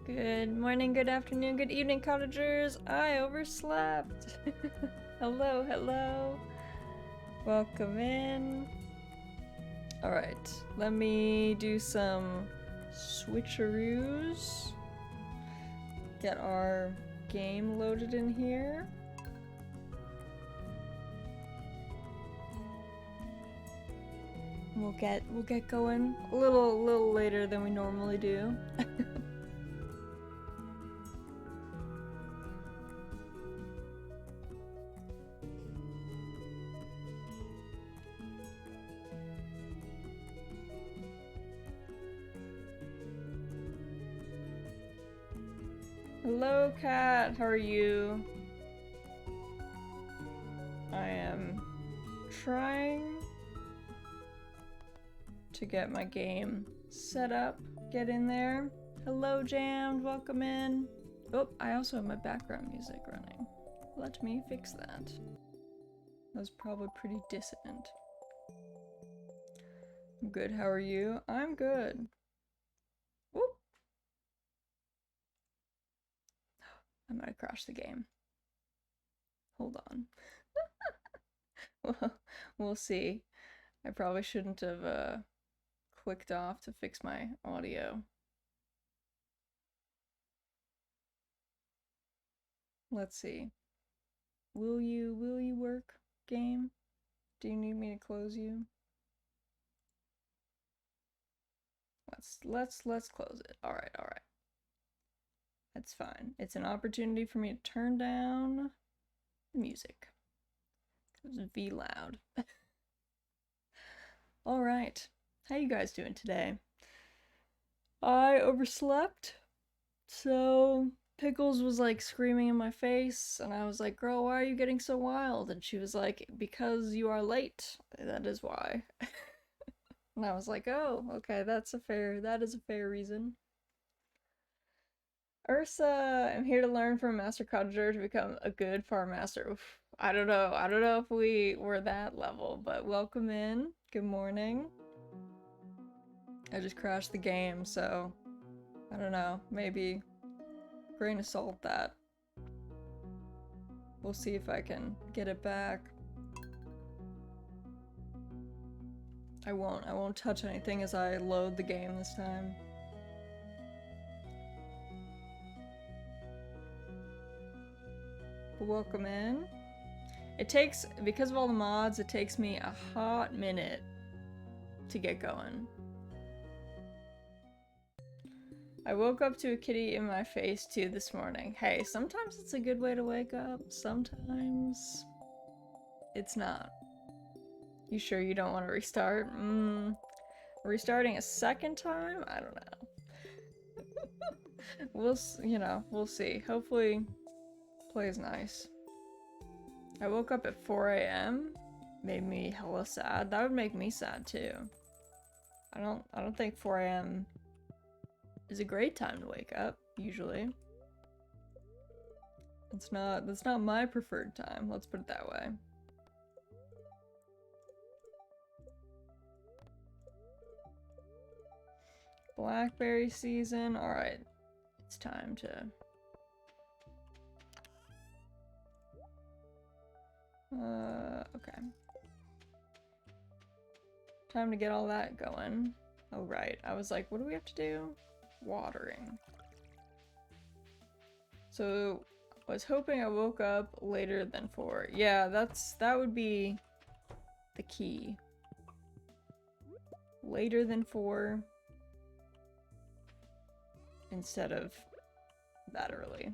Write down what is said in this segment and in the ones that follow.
Good morning, good afternoon, good evening, cottagers. I overslept. Hello, hello. Welcome in. Alright, let me do some switcheroos. Get our game loaded in here. We'll get going a little later than we normally do. Hello, Cat. How are you? I am trying to get my game set up. Get in there. Hello, Jammed. Welcome in. Oh, I also have my background music running. Let me fix that. That was probably pretty dissonant. I'm good. How are you? I'm good. Whoop. I might have crashed the game. Hold on. Well, we'll see. I probably shouldn't have clicked off to fix my audio. Let's see. Will you work, game? Do you need me to close you? Let's close it. All right. That's fine. It's an opportunity for me to turn down the music. It's V loud. All right. How you guys doing today? I overslept, so Pickles was like screaming in my face, and I was like, "Girl, why are you getting so wild?" And she was like, "Because you are late. That is why." And I was like, "Oh, okay, that is a fair reason." Ursa, I'm here to learn from Master Cottager to become a good farm master. Oof, I don't know if we were that level, but welcome in. Good morning. I just crashed the game, so I don't know. Maybe grain of salt that. We'll see if I can get it back. I won't touch anything as I load the game this time. But welcome in. It takes, because of all the mods, it takes me a hot minute to get going. I woke up to a kitty in my face too this morning. Hey, sometimes it's a good way to wake up, sometimes it's not. You sure you don't want to restart? Restarting a second time? I don't know. We'll see. Hopefully, plays nice. I woke up at 4 a.m. Made me hella sad. That would make me sad too. I don't think 4 a.m. is a great time to wake up, usually. That's not my preferred time, let's put it that way. Blackberry season. Alright. It's time to... okay. Time to get all that going. Oh, right. I was like, what do we have to do? Watering. So, I was hoping I woke up later than 4. Yeah, that would be the key. Later than 4. Instead of that early.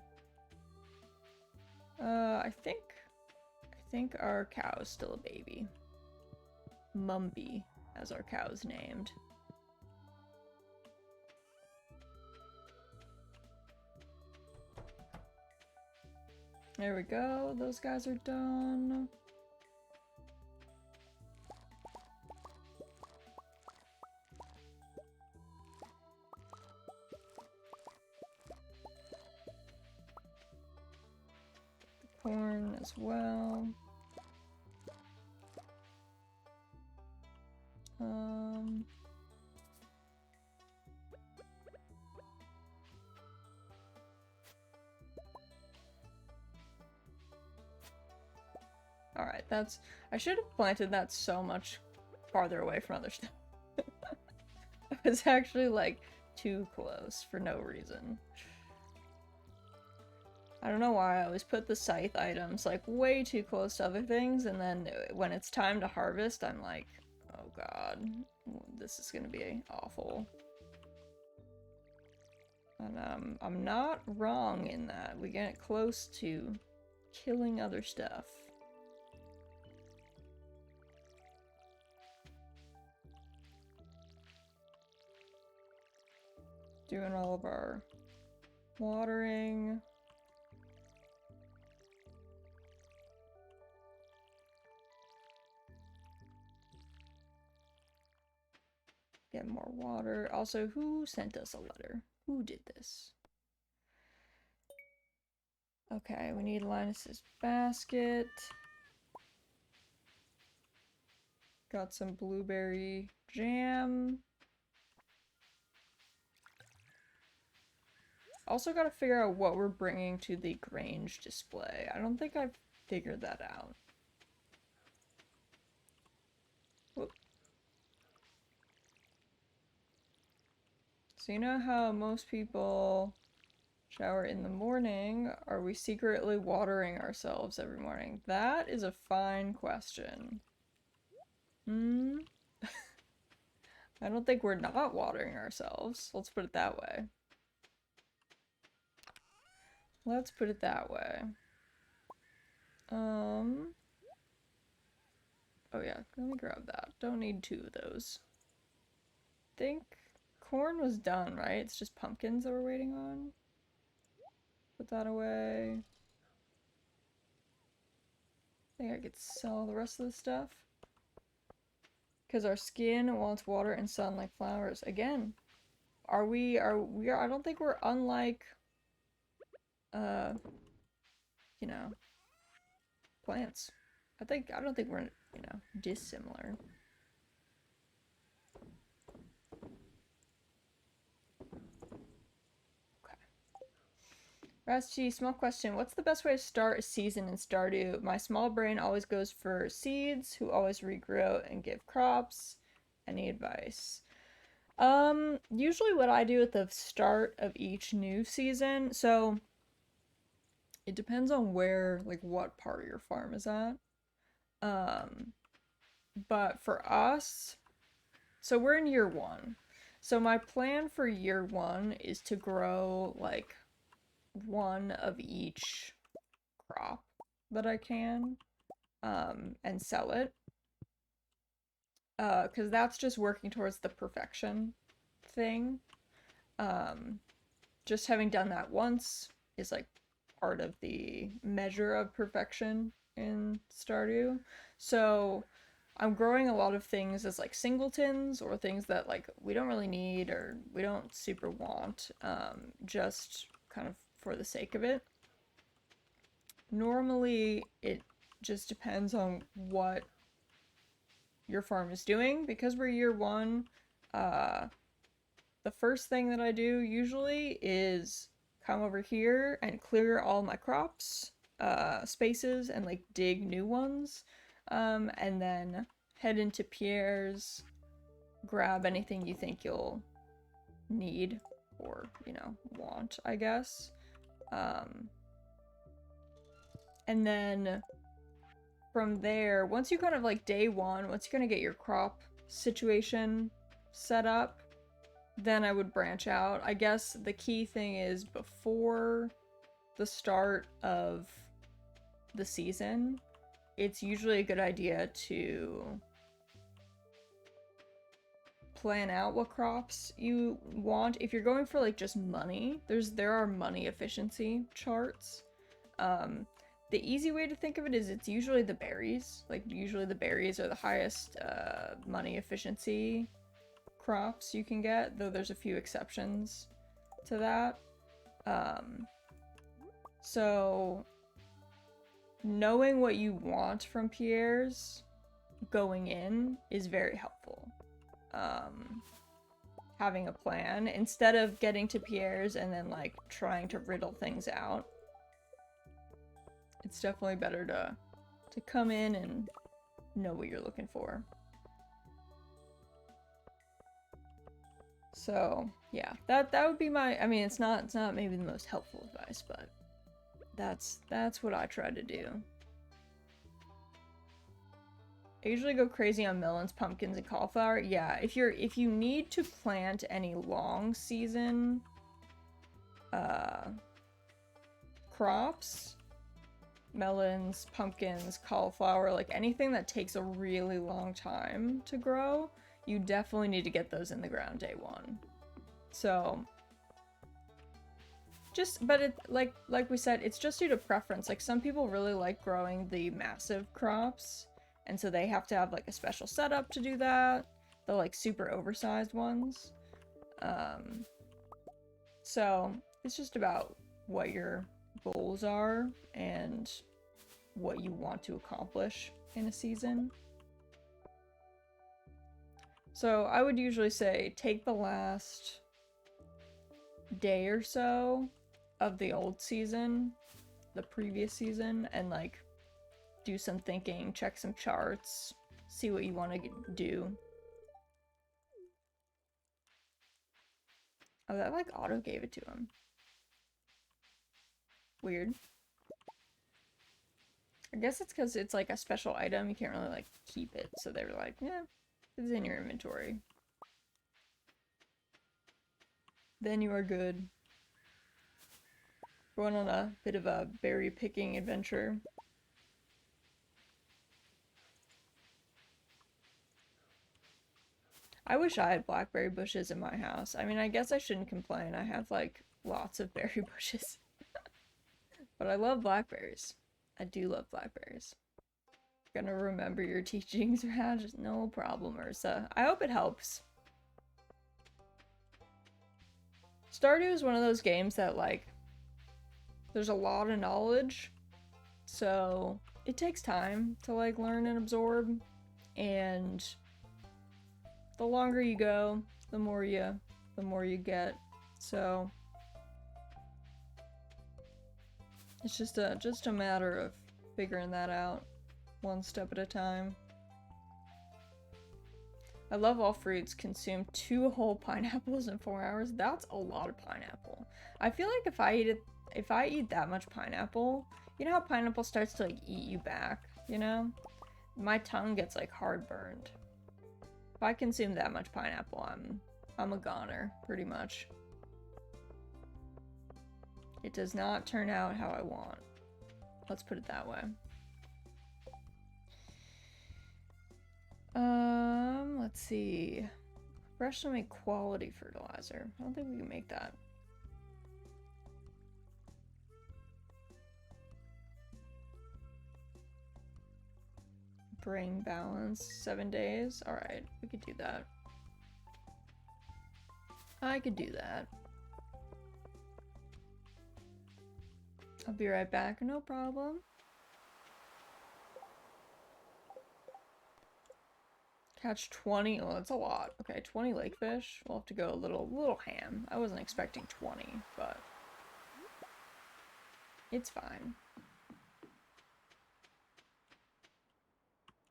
I think our cow is still a baby. Mumby, as our cow's named. There we go, those guys are done. Corn as well. Alright, that's... I should have planted that so much farther away from other stuff. I was actually, like, too close for no reason. I don't know why I always put the scythe items, like, way too close to other things, and then when it's time to harvest, I'm like, oh god, this is gonna be awful. And, I'm not wrong in that. We get close to killing other stuff. Doing all of our watering. Get more water. Also, who sent us a letter? Who did this? Okay, we need Linus's basket. Got some blueberry jam. Also gotta figure out what we're bringing to the Grange display. I don't think I've figured that out. Whoop. So you know how most people shower in the morning? Are we secretly watering ourselves every morning? That is a fine question. I don't think we're not watering ourselves. Let's put it that way. Let's put it that way. Oh yeah, let me grab that. Don't need two of those. Think corn was done, right? It's just pumpkins that we're waiting on. Put that away. I think I could sell the rest of the stuff. Because our skin wants water and sun like flowers. Again, I don't think we're unlike, you know, plants. I don't think we're, you know, dissimilar. Okay. Riichi, small question. What's the best way to start a season in Stardew? My small brain always goes for seeds, who always regrow and give crops. Any advice? Usually what I do at the start of each new season, so it depends on where, like, what part of your farm is at. But for us, so we're in year 1. So my plan for year 1 is to grow, like, one of each crop that I can, and sell it. Because that's just working towards the perfection thing. Just having done that once is, like, part of the measure of perfection in Stardew. So I'm growing a lot of things as, like, singletons, or things that, like, we don't really need or we don't super want, just kind of for the sake of it. Normally, it just depends on what your farm is doing. Because we're year 1, the first thing that I do usually is come over here and clear all my crops, spaces, and, like, dig new ones. And then head into Pierre's, grab anything you think you'll need or, you know, want, I guess. And then from there, once you kind of, like, day 1, once you kind of get your crop situation set up, then I would branch out. I guess the key thing is before the start of the season, it's usually a good idea to plan out what crops you want. If you're going for, like, just money, there are money efficiency charts. The easy way to think of it is it's usually the berries. Like, usually the berries are the highest money efficiency crops you can get, though there's a few exceptions to that. So knowing what you want from Pierre's going in is very helpful. Having a plan instead of getting to Pierre's and then, like, trying to riddle things out. It's definitely better to to come in and know what you're looking for. So yeah, that would be my, I mean, it's not maybe the most helpful advice, but that's what I try to do. I usually go crazy on melons, pumpkins, and cauliflower. Yeah, if you need to plant any long season crops, melons, pumpkins, cauliflower, like anything that takes a really long time to grow, you definitely need to get those in the ground day one. So but it, like we said, it's just due to preference. Like some people really like growing the massive crops, and so they have to have like a special setup to do that, the like super oversized ones. So it's just about what your goals are and what you want to accomplish in a season. So I would usually say take the last day or so of the old season, the previous season, and like do some thinking, check some charts, see what you want to do. Oh, that like auto gave it to him. Weird. I guess it's because it's like a special item, you can't really like keep it, so they were like, yeah, it's in your inventory. Then you are good. Going on a bit of a berry picking adventure. I wish I had blackberry bushes in my house. I mean, I guess I shouldn't complain. I have like lots of berry bushes. But I love blackberries. I do love blackberries. Gonna remember your teachings, Raj. No problem, Ursa. I hope it helps. Stardew is one of those games that like there's a lot of knowledge, so it takes time to like learn and absorb, and the longer you go, the more you get. So it's just a matter of figuring that out one step at a time. I love all fruits. Consume 2 whole pineapples in 4 hours. That's a lot of pineapple. I feel like if I eat that much pineapple, you know how pineapple starts to like eat you back, you know? My tongue gets like hard burned. If I consume that much pineapple, I'm a goner, pretty much. It does not turn out how I want. Let's put it that way. Let's see. Fresh to make quality fertilizer. I don't think we can make that. Brain balance, 7 days. Alright, we could do that. I could do that. I'll be right back, no problem. Catch 20. Oh, that's a lot. Okay, 20 lakefish. We'll have to go a little ham. I wasn't expecting 20, but it's fine.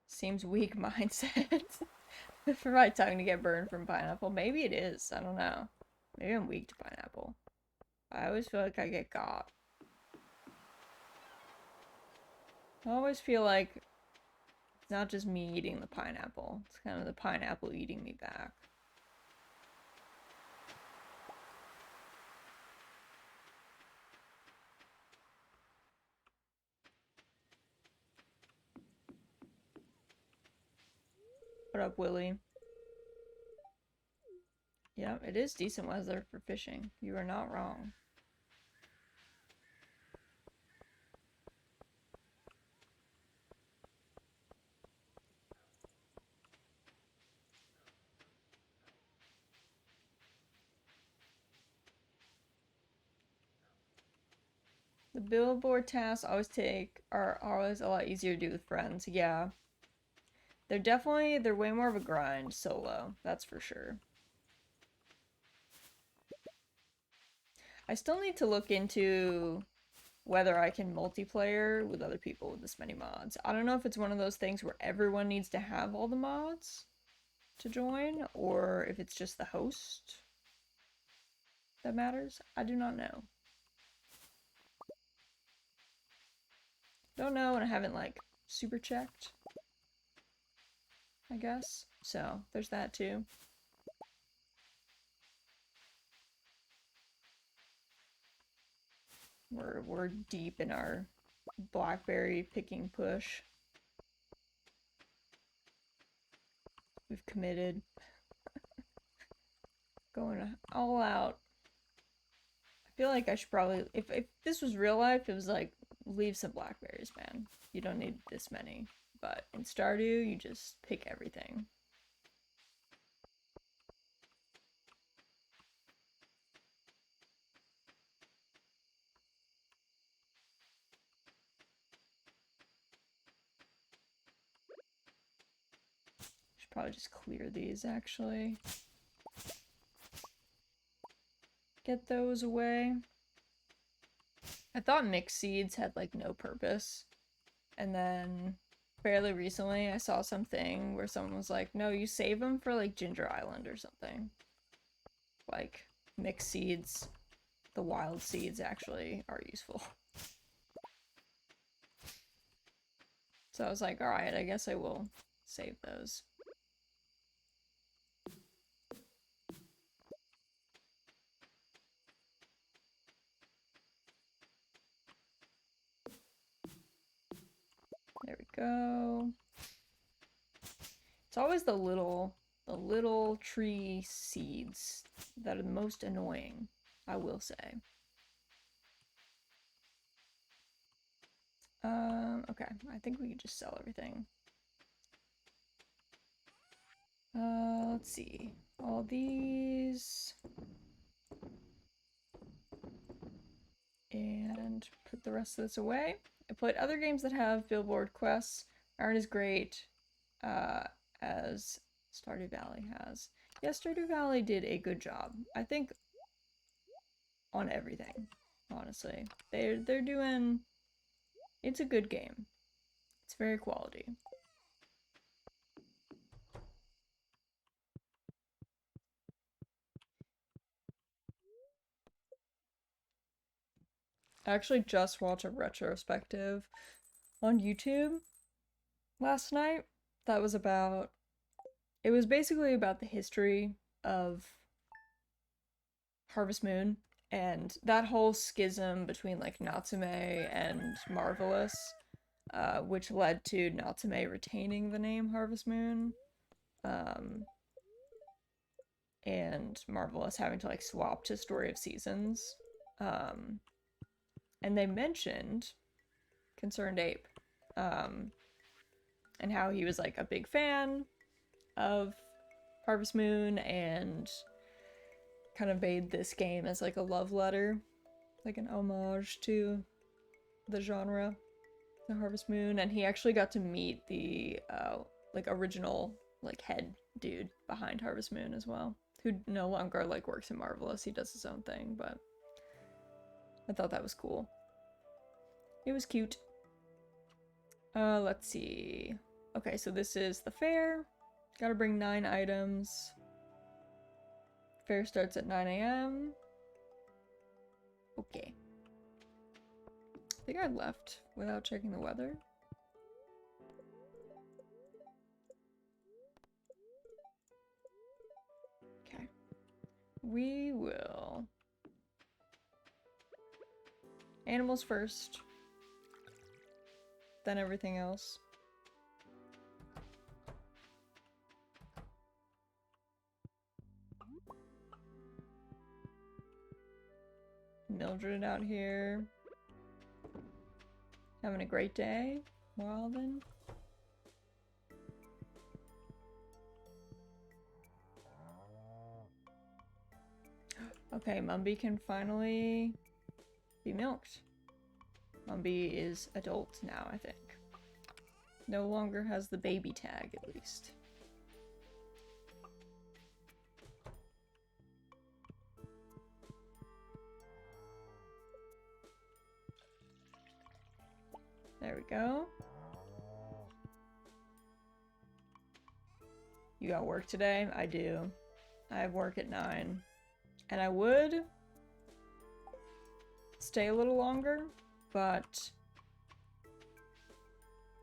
Seems weak mindset for my tongue to get burned from pineapple. Maybe it is. I don't know. Maybe I'm weak to pineapple. I always feel like I get got. I always feel like it's not just me eating the pineapple. It's kind of the pineapple eating me back. What up, Willie? Yeah, it is decent weather for fishing. You are not wrong. The billboard tasks are always a lot easier to do with friends. Yeah. They're way more of a grind solo, that's for sure. I still need to look into whether I can multiplayer with other people with this many mods. I don't know if it's one of those things where everyone needs to have all the mods to join, or if it's just the host that matters. I do not know. Don't know, and I haven't, like, super checked, I guess. So, there's that too. We're deep in our blackberry picking push. We've committed. Going all out. I feel like I should probably, if this was real life, it was like, leave some blackberries, man. You don't need this many. But in Stardew, you just pick everything. Should probably just clear these, actually. Get those away. I thought mixed seeds had, like, no purpose. And then, fairly recently, I saw something where someone was like, no, you save them for, like, Ginger Island or something. Like, mixed seeds, the wild seeds actually are useful. So I was like, alright, I guess I will save those. There we go. It's always the little tree seeds that are the most annoying, I will say. Okay, I think we can just sell everything. Let's see. All these. And put the rest of this away. I put other games that have billboard quests aren't as great as Stardew Valley has. Yeah, Stardew Valley did a good job. I think on everything, honestly. They're doing, it's a good game. It's very quality. I actually just watched a retrospective on YouTube last night that was about, it was basically about the history of Harvest Moon and that whole schism between like Natsume and Marvelous, which led to Natsume retaining the name Harvest Moon, and Marvelous having to like swap to Story of Seasons. And they mentioned Concerned Ape, and how he was like a big fan of Harvest Moon and kind of made this game as like a love letter, like an homage to the genre, the Harvest Moon. And he actually got to meet the like original like head dude behind Harvest Moon as well, who no longer like works in Marvelous. He does his own thing, but I thought that was cool. It was cute. Let's see. Okay, so this is the fair. Gotta bring 9 items. Fair starts at 9 a.m. Okay. I think I left without checking the weather. Okay. We will... Animals first. Then everything else. Mildred out here. Having a great day. Walden. Okay, Mumby can finally be milked. Mumby is adult now, I think. No longer has the baby tag, at least. There we go. You got work today? I do. I have work at 9. And I would stay a little longer, but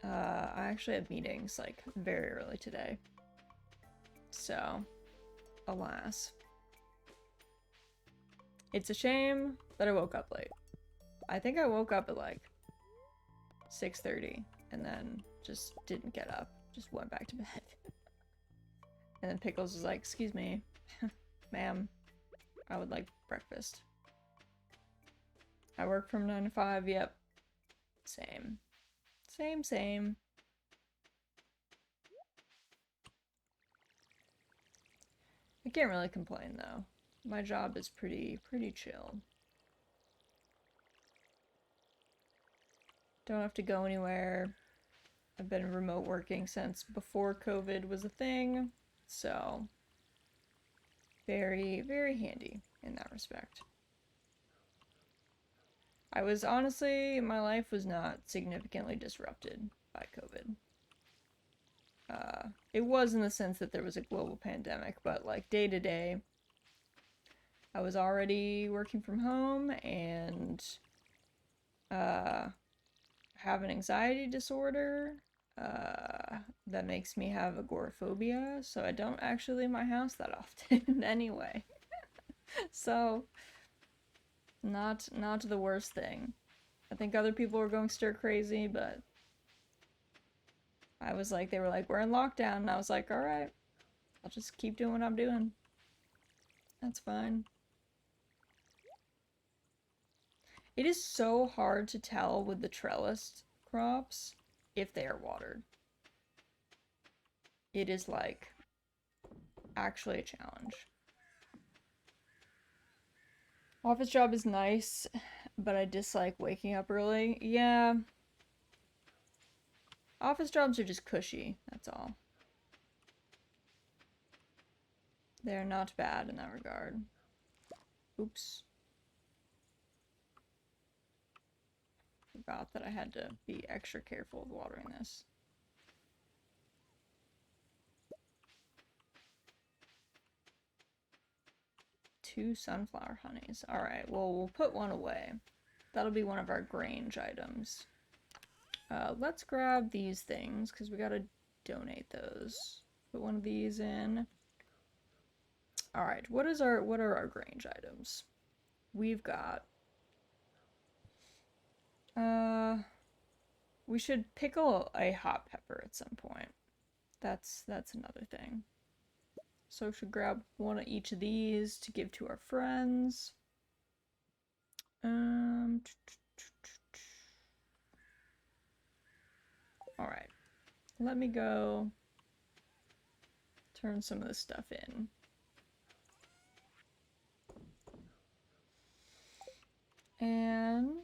I actually have meetings like very early today. So, alas. It's a shame that I woke up late. I think I woke up at like 6:30 and then just didn't get up. Just went back to bed. And then Pickles was like, "Excuse me, ma'am, I would like breakfast." I work from 9 to 5, yep. Same. Same. I can't really complain though. My job is pretty chill. Don't have to go anywhere. I've been remote working since before COVID was a thing, so very handy in that respect. I was honestly, my life was not significantly disrupted by COVID. It was in the sense that there was a global pandemic, but like day to day, I was already working from home and have an anxiety disorder that makes me have agoraphobia, so I don't actually leave my house that often anyway. So, not the worst thing. I think other people were going stir crazy, but I was like, they were like, we're in lockdown, and I was like, alright, I'll just keep doing what I'm doing. That's fine. It is so hard to tell with the trellis crops if they are watered. It is like actually a challenge. Office job is nice, but I dislike waking up early. Yeah. Office jobs are just cushy, that's all. They're not bad in that regard. Oops. Forgot that I had to be extra careful with watering this. Two sunflower honeys. Alright, well, we'll put one away. That'll be one of our Grange items. Let's grab these things, because we gotta donate those. Put one of these in. Alright, what are our Grange items? We've got... we should pickle a hot pepper at some point. That's another thing. So we should grab one of each of these to give to our friends. Alright. Let me go turn some of this stuff in. And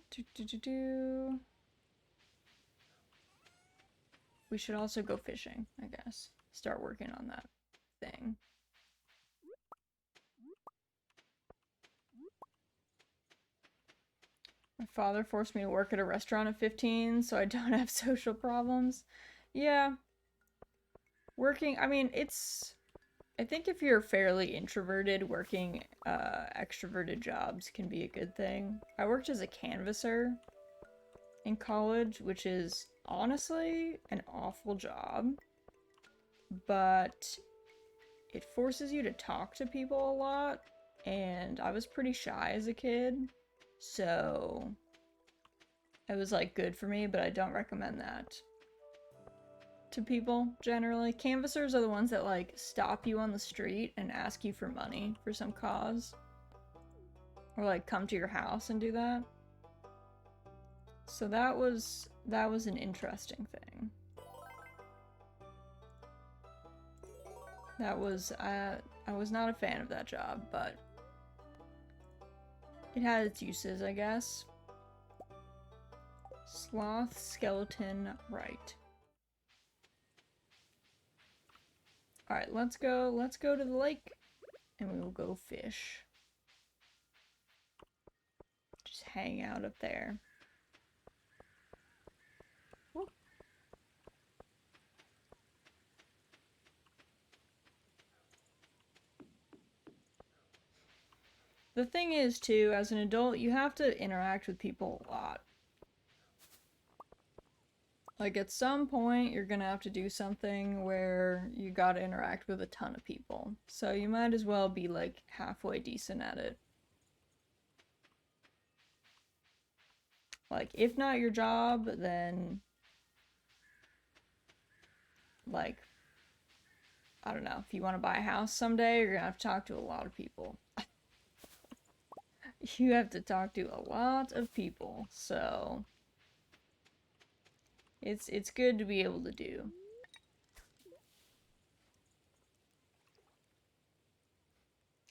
we should also go fishing, I guess. Start working on that thing. My father forced me to work at a restaurant at 15, so I don't have social problems. Yeah. Working, I mean, I think if you're fairly introverted, working extroverted jobs can be a good thing. I worked as a canvasser in college, which is honestly an awful job, but it forces you to talk to people a lot, and I was pretty shy as a kid, so it was like good for me, but I don't recommend that to people generally. Canvassers are the ones that like stop you on the street and ask you for money for some cause, or like come to your house and do that. So that was an interesting thing. That was I was not a fan of that job, but it had its uses, I guess. Sloth, skeleton, right. Alright, let's go to the lake and we will go fish. Just hang out up there. The thing is, too, as an adult, you have to interact with people a lot. Like, at some point, you're gonna have to do something where you gotta interact with a ton of people. So you might as well be, like, halfway decent at it. Like, if not your job, then, like, I don't know, if you want to buy a house someday, you're gonna have to talk to a lot of people. You have to talk to a lot of people, so it's good to be able to do.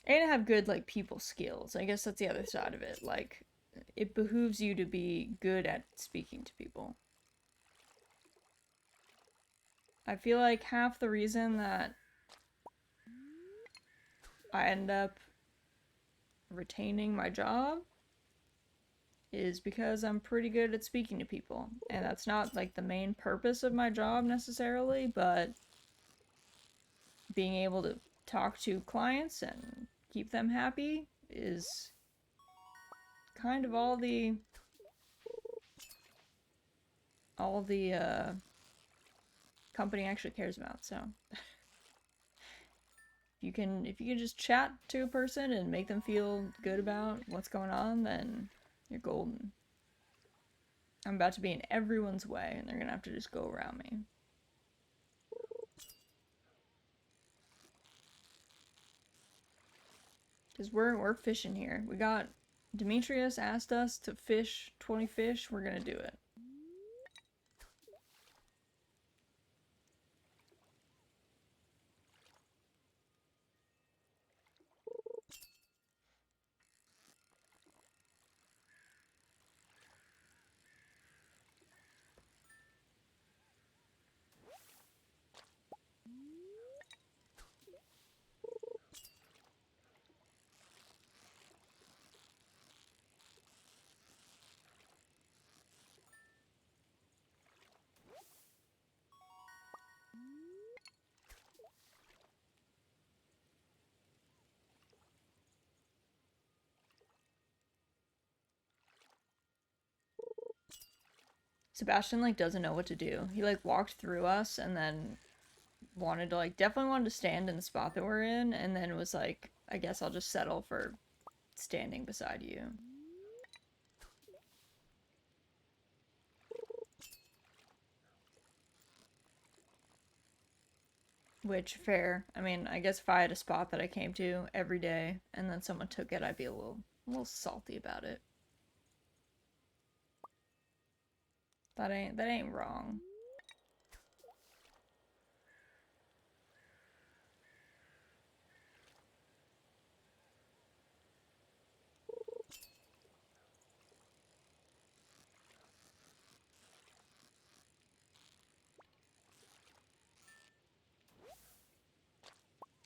And have good, like, people skills. I guess that's the other side of it. Like, it behooves you to be good at speaking to people. I feel like half the reason that I end up retaining my job is because I'm pretty good at speaking to people. And that's not, like, the main purpose of my job necessarily, but being able to talk to clients and keep them happy is kind of all the company actually cares about. So if you can just chat to a person and make them feel good about what's going on, then you're golden. I'm about to be in everyone's way and they're gonna have to just go around me. Because we're fishing here. We got Demetrius asked us to fish 20 fish. We're gonna do it. Sebastian, like, doesn't know what to do. He, like, walked through us and then wanted to, like, definitely wanted to stand in the spot that we're in, and then was like, I guess I'll just settle for standing beside you. Which, fair. I mean, I guess if I had a spot that I came to every day and then someone took it, I'd be a little salty about it. That ain't wrong.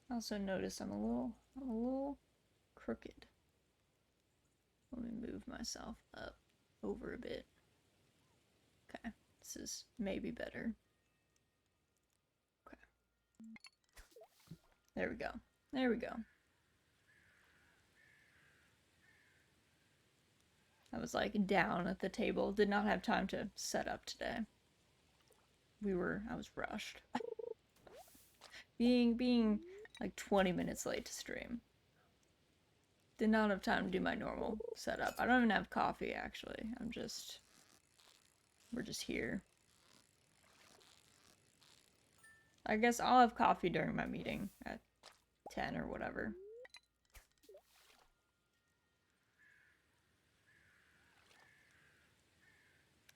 I also noticed I'm a little crooked. Let me move myself up over a bit. Okay, this is maybe better. Okay. There we go. There we go. I was like down at the table. Did not have time to set up today. I was rushed. being like 20 minutes late to stream. Did not have time to do my normal setup. I don't even have coffee actually. We're just here. I guess I'll have coffee during my meeting at 10 or whatever.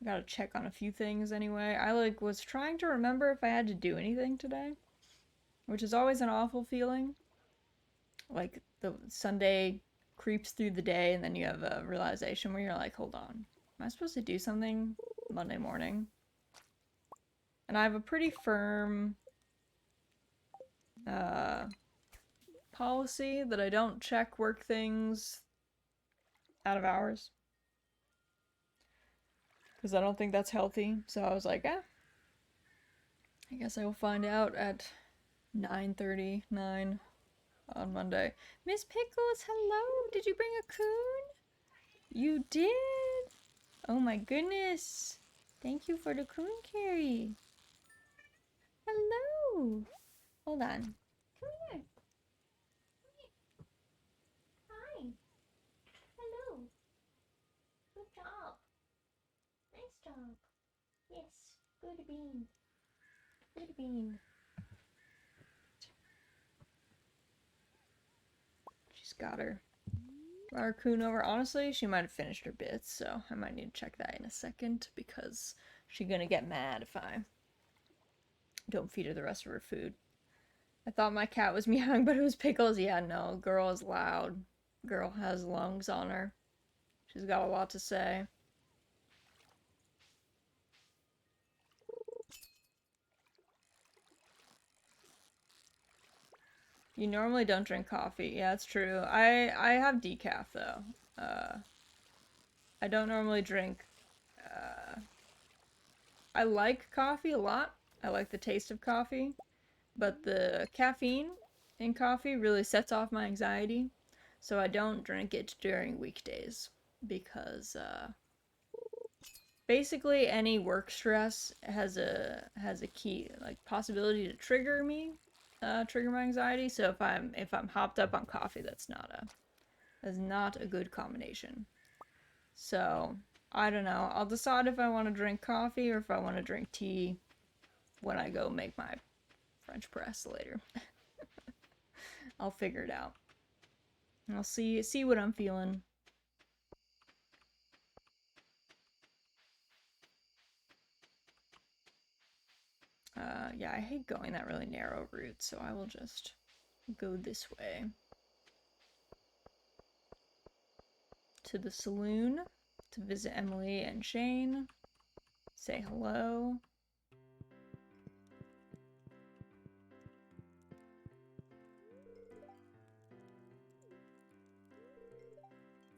Gotta check on a few things anyway. I like was trying to remember if I had to do anything today, which is always an awful feeling. Like the Sunday creeps through the day and then you have a realization where you're like, hold on, am I supposed to do something Monday morning? And I have a pretty firm policy that I don't check work things out of hours. Because I don't think that's healthy. So I was like, I guess I will find out at 9:30, 9. on Monday. Miss Pickles, hello. Did you bring a coon? You did? Oh my goodness. Thank you for the coon carry. Hello. Hold on. Come here. Hi. Hello. Good job. Nice job. Yes. Good bean. Good bean. She's got her raccoon over. Honestly, she might have finished her bits, so I might need to check that in a second because she's gonna get mad if I don't feed her the rest of her food. I thought my cat was meowing, but it was Pickles. Yeah, no, girl is loud. Girl has lungs on her. She's got a lot to say. You normally don't drink coffee. Yeah, it's true. I have decaf though. I don't normally drink. I like coffee a lot. I like the taste of coffee, but the caffeine in coffee really sets off my anxiety, so I don't drink it during weekdays because basically any work stress has a key like possibility to trigger me, trigger my anxiety. So if I'm hopped up on coffee, that's not a good combination. So I don't know. I'll decide if I want to drink coffee or if I want to drink tea when I go make my French press later. I'll figure it out. I'll see what I'm feeling. Yeah, I hate going that really narrow route, so I will just go this way. To the saloon to visit Emily and Shane. Say hello.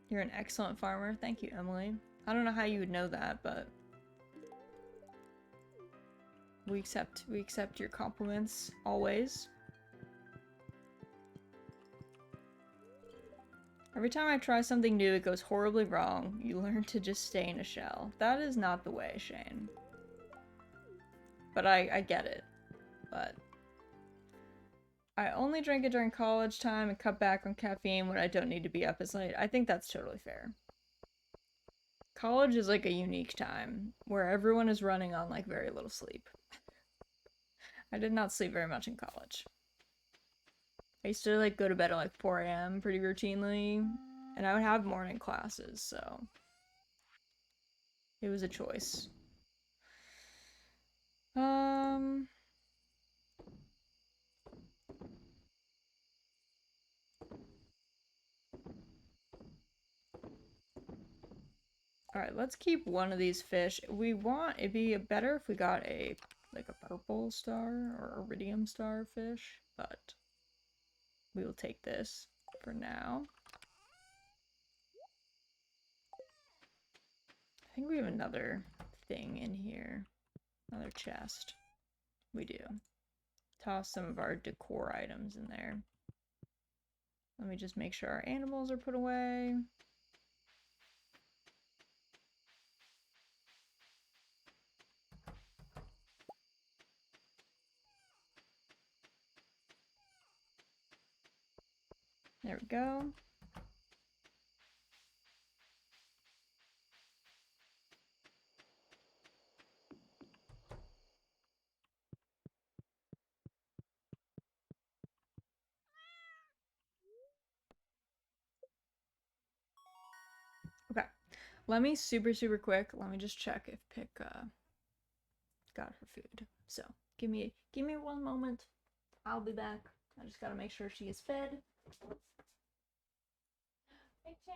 You're an excellent farmer. Thank you, Emily. I don't know how you would know that, but we accept your compliments always. Every time I try something new, it goes horribly wrong. You learn to just stay in a shell. That is not the way, Shane. But I get it. But I only drink it during college time and cut back on caffeine when I don't need to be up as late. I think that's totally fair. College is like a unique time where everyone is running on like very little sleep. I did not sleep very much in college. I used to like go to bed at like 4 a.m. pretty routinely, and I would have morning classes, so it was a choice. Alright, let's keep one of these fish. It'd be better if we got like a purple star or iridium star fish, but we will take this for now. I think we have another thing in here. Another chest. We do. Toss some of our decor items in there. Let me just make sure our animals are put away. There we go. Okay. Let me super quick. Let me just check if Pick got her food. So give me 1 moment. I'll be back. I just gotta make sure she is fed. Hey, Chan.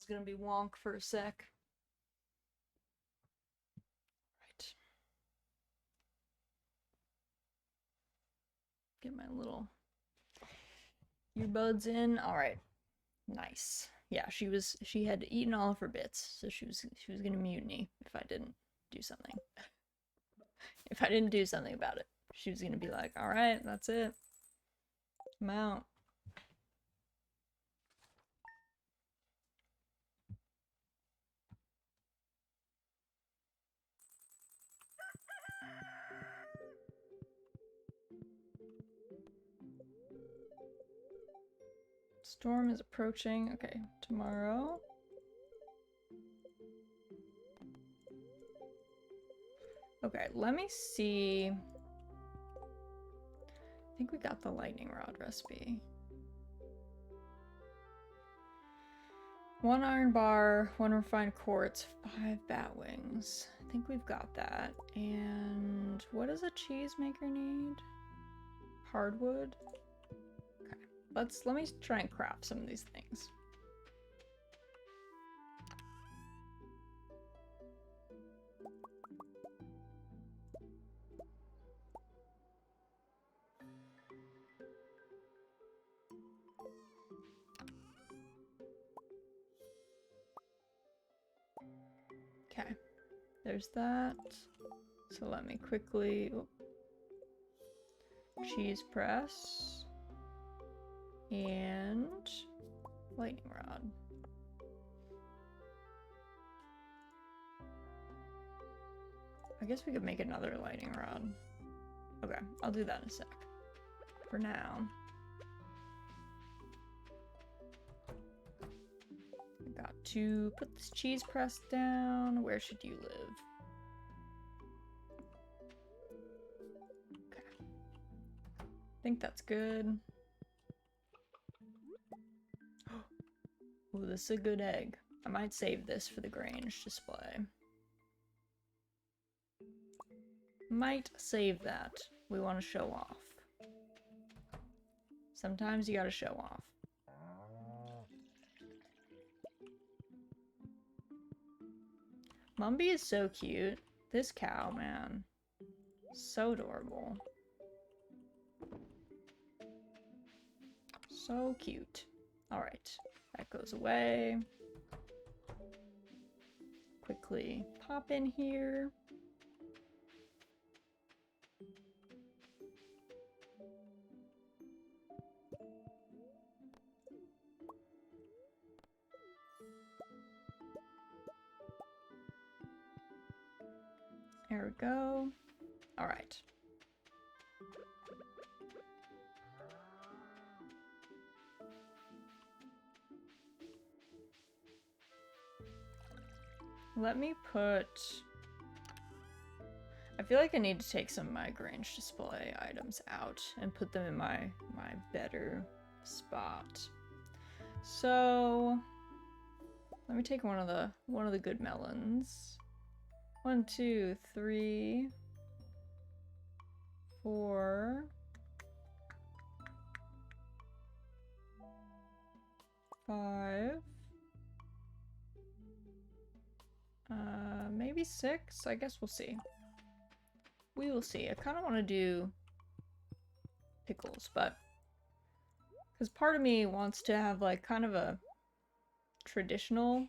It's gonna be wonk for a sec. Right. Get my little earbuds in. All right. Nice. Yeah, she had eaten all of her bits, so she was gonna mutiny if I didn't do something. If I didn't do something about it. She was gonna be like, all right, that's it. I'm out. Storm is approaching. Okay, tomorrow. Okay, let me see. I think we got the lightning rod recipe. 1 iron bar, 1 refined quartz, 5 bat wings. I think we've got that. And what does a cheesemaker need? Hardwood? Okay, let me try and craft some of these things. Okay, there's that. So let me quickly... Oh, cheese press. And... lightning rod. I guess we could make another lightning rod. Okay, I'll do that in a sec. For now. I got to put this cheese press down. Where should you live? Okay. I think that's good. Ooh, this is a good egg. I might save this for the Grange display. Might save that. We want to show off. Sometimes you gotta show off. Mumby is so cute. This cow, man. So adorable. So cute. Alright. That goes away. Quickly pop in here. There we go. All right. Let me put... I feel like I need to take some of my Grange display items out and put them in my better spot. So let me take one of the good melons. 1, 2, 3, 4, 5, maybe 6. I guess we'll see. We will see. I kind of want to do pickles, but because part of me wants to have like kind of a traditional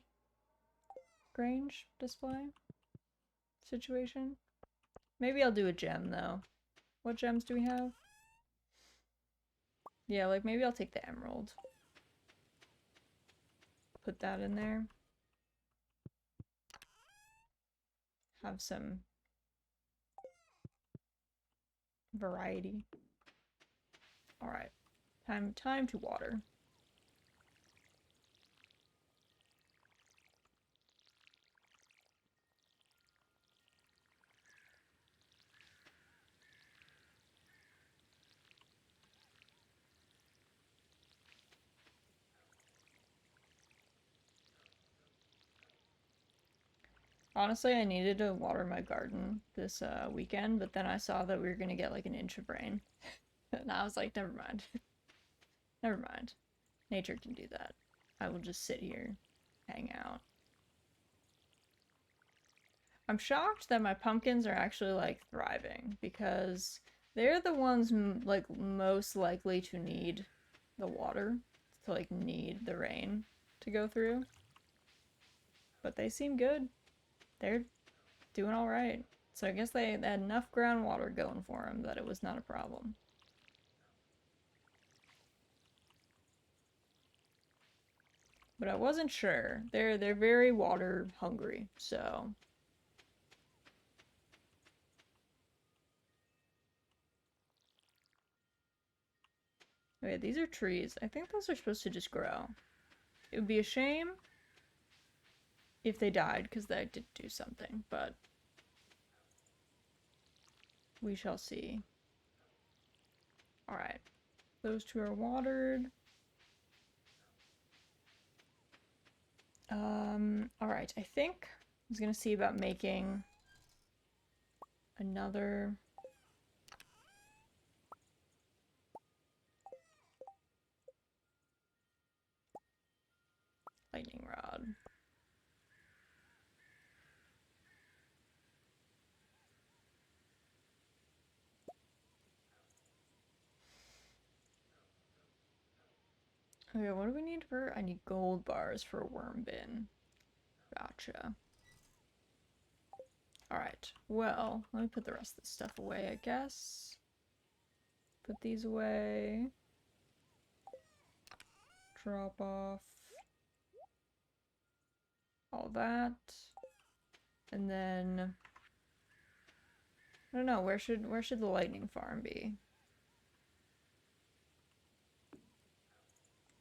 Grange display situation. Maybe I'll do a gem though. What gems do we have? Yeah, like maybe I'll take the emerald. Put that in there. Have some variety. All right, time to water. Honestly, I needed to water my garden this weekend, but then I saw that we were gonna get like an inch of rain. And I was like, never mind. Never mind. Nature can do that. I will just sit here hang out. I'm shocked that my pumpkins are actually, like, thriving, because they're the ones, like, most likely to need the water, to, like, need the rain to go through. But they seem good. They're doing alright. So I guess they had enough groundwater going for them that it was not a problem. But I wasn't sure. They're very water hungry, so... Okay, these are trees. I think those are supposed to just grow. It would be a shame if they died, because they did do something, but... we shall see. Alright. Those two are watered. Alright, I think I was gonna see about making another lightning rod. Okay, what do we need for... I need gold bars for a worm bin. Gotcha. Alright, well, let me put the rest of this stuff away, I guess. Put these away. Drop off all that. And then... I don't know, where should the lightning farm be?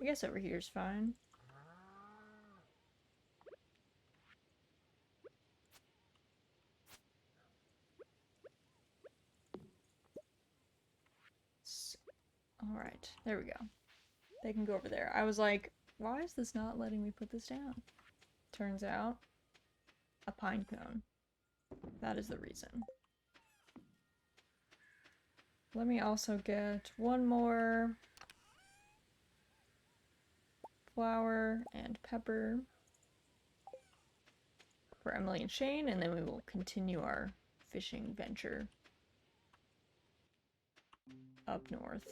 I guess over here is fine. Alright, there we go. They can go over there. I was like, why is this not letting me put this down? Turns out, a pine cone. That is the reason. Let me also get one more flour and pepper for Emily and Shane, and then we will continue our fishing venture up north.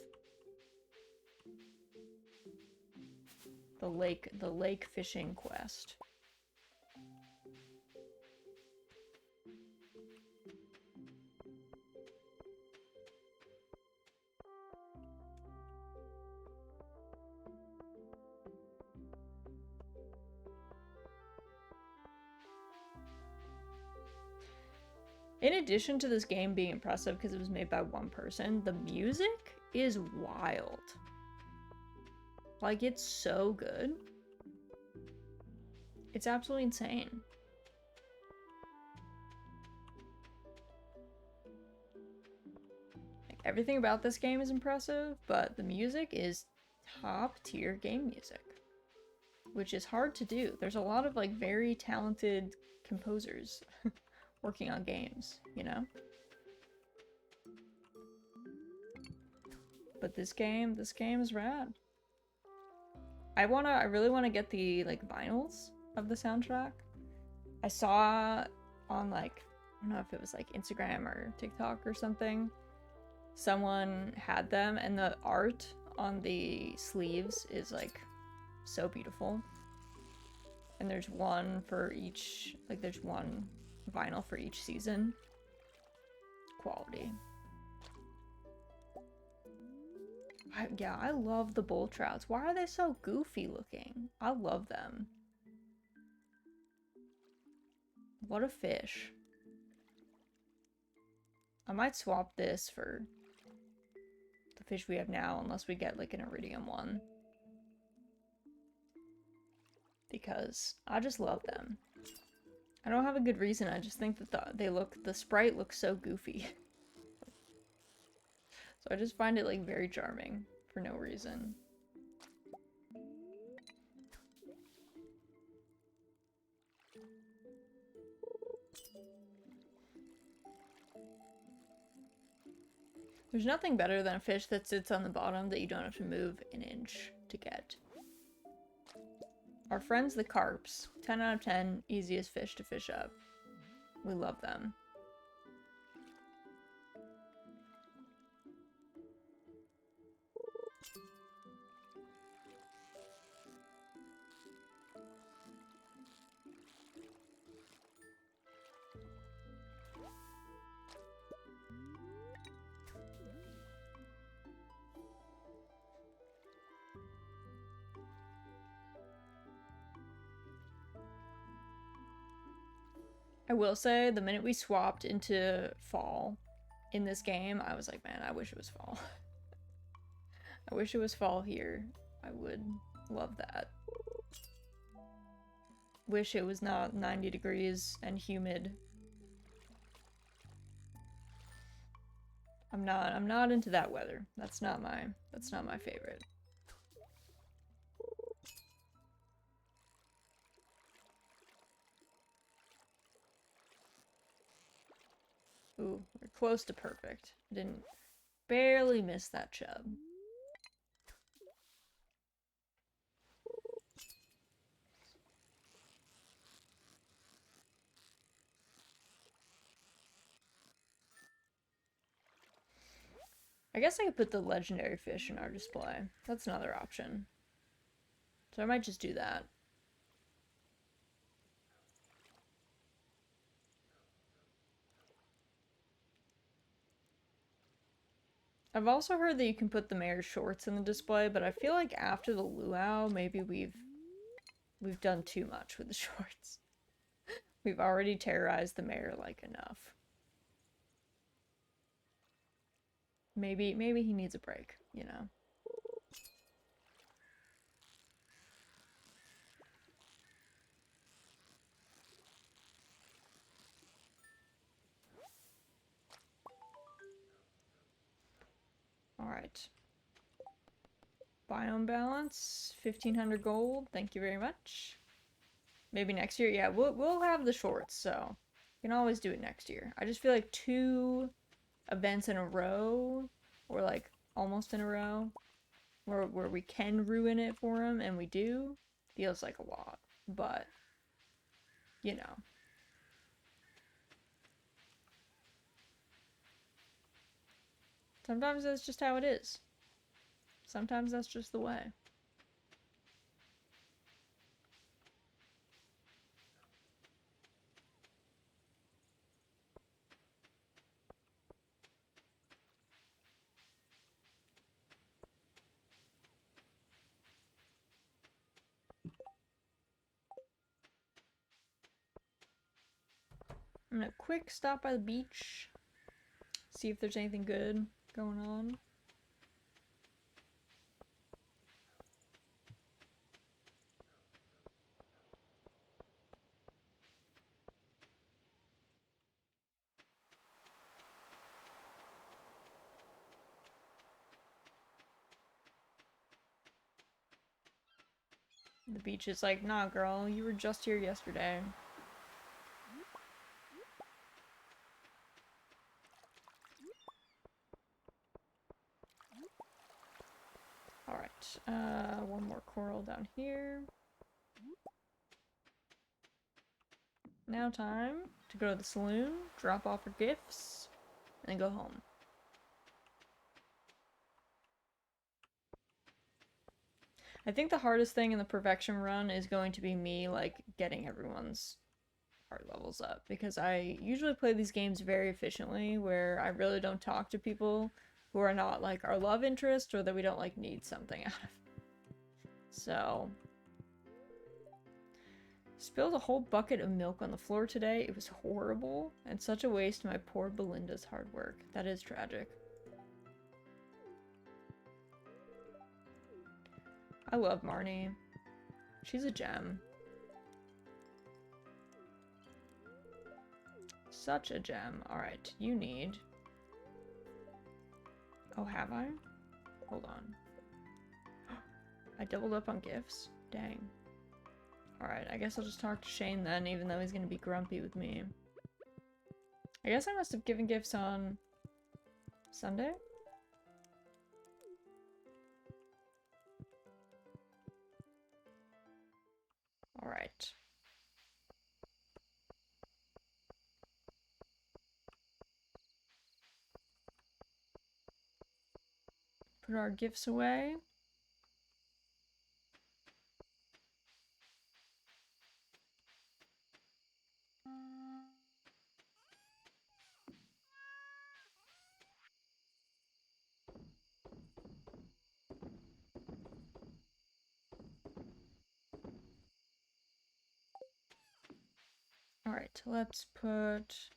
The lake fishing quest. In addition to this game being impressive because it was made by one person, the music is wild. Like, it's so good. It's absolutely insane. Like, everything about this game is impressive, but the music is top tier game music, which is hard to do. There's a lot of, like, very talented composers working on games, you know? But this game is rad. I really wanna get the, like, vinyls of the soundtrack. I saw on, like, I don't know if it was, like, Instagram or TikTok or something, someone had them, and the art on the sleeves is, like, so beautiful. And there's one for each, like, there's one vinyl for each season. Quality. Yeah, I love the bull trouts. Why are they so goofy looking? I love them. What a fish. I might swap this for the fish we have now, unless we get, like, an iridium one. Because I just love them. I don't have a good reason, I just think that the sprite looks so goofy. So I just find it, like, very charming for no reason. There's nothing better than a fish that sits on the bottom that you don't have to move an inch to get. Our friends the carps. 10 out of 10, easiest fish to fish up. We love them. I will say, the minute we swapped into fall in this game, I was like, man, I wish it was fall. I wish it was fall here. I would love that. Wish it was not 90 degrees and humid. I'm not into that weather. That's not my favorite. Ooh, we're close to perfect. Didn't barely miss that chub. I guess I could put the legendary fish in our display. That's another option. So I might just do that. I've also heard that you can put the mayor's shorts in the display, but I feel like after the luau, maybe we've done too much with the shorts. We've already terrorized the mayor like enough. Maybe he needs a break, you know. Alright. Biome balance, 1500 gold, thank you very much. Maybe next year, yeah, we'll have the shorts, so we can always do it next year. I just feel like 2 events in a row, or like almost in a row, where we can ruin it for him, and we do, feels like a lot, but, you know. Sometimes that's just how it is. Sometimes that's just the way. I'm gonna quick stop by the beach, see if there's anything good going on. The beach is like, nah girl, you were just here yesterday. Alright, one more coral down here. Now time to go to the saloon, drop off our gifts, and then go home. I think the hardest thing in the perfection run is going to be me, like, getting everyone's heart levels up, because I usually play these games very efficiently, where I really don't talk to people who are not, like, our love interest, or that we don't, like, need something out of. So, spilled a whole bucket of milk on the floor today. It was horrible, and such a waste of my poor Belinda's hard work. That is tragic. I love Marnie. She's a gem. Such a gem. Alright, you need... Oh, have I? Hold on. I doubled up on gifts? Dang. Alright, I guess I'll just talk to Shane then, even though he's gonna be grumpy with me. I guess I must have given gifts on... Sunday? All right. Put our gifts away. All right, let's put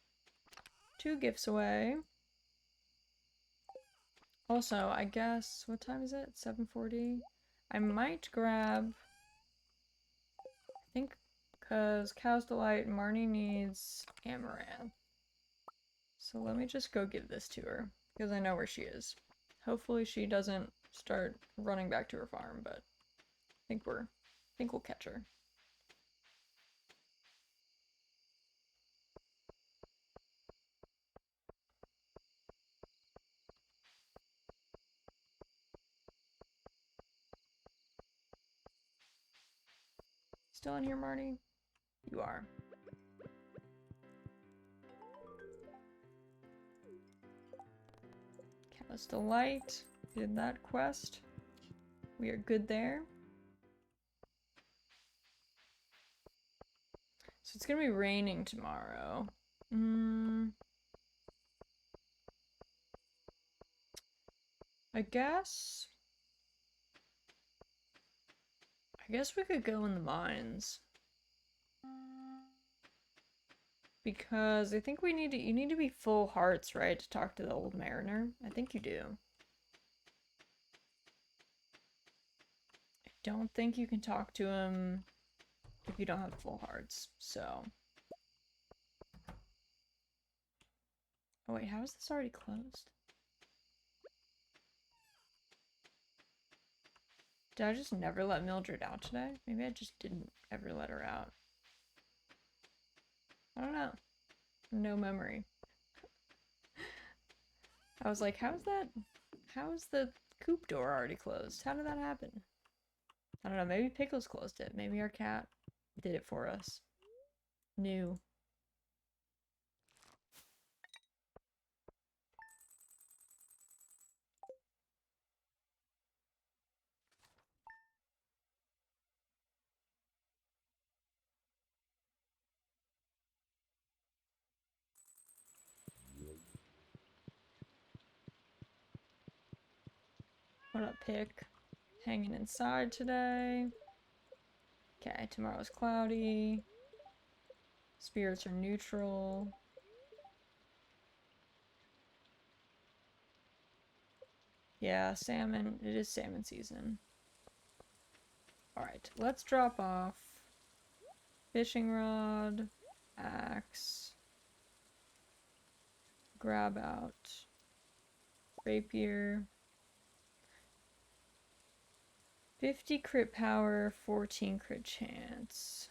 2 gifts away. Also, I guess, what time is it? 7:40? I might grab, I think, because Cow's Delight, Marnie needs Amaranth. So let me just go give this to her, because I know where she is. Hopefully she doesn't start running back to her farm, but I think we'll catch her. Still in here, Marnie? You are. Callous Delight. Did that quest. We are good there. So it's gonna be raining tomorrow. I guess we could go in the mines. Because I think you need to be full hearts, right, to talk to the old mariner? I think you do. I don't think you can talk to him if you don't have full hearts, so. Oh wait, how is this already closed? Did I just never let Mildred out today? Maybe I just didn't ever let her out. I don't know. No memory. I was like, how is the coop door already closed? How did that happen? I don't know, maybe Pickles closed it. Maybe our cat did it for us. New. What up, Pick? Hanging inside today. Okay, tomorrow's cloudy. Spirits are neutral. Yeah, salmon. It is salmon season. Alright, let's drop off fishing rod, axe, grab out rapier. 50 crit power, 14 crit chance.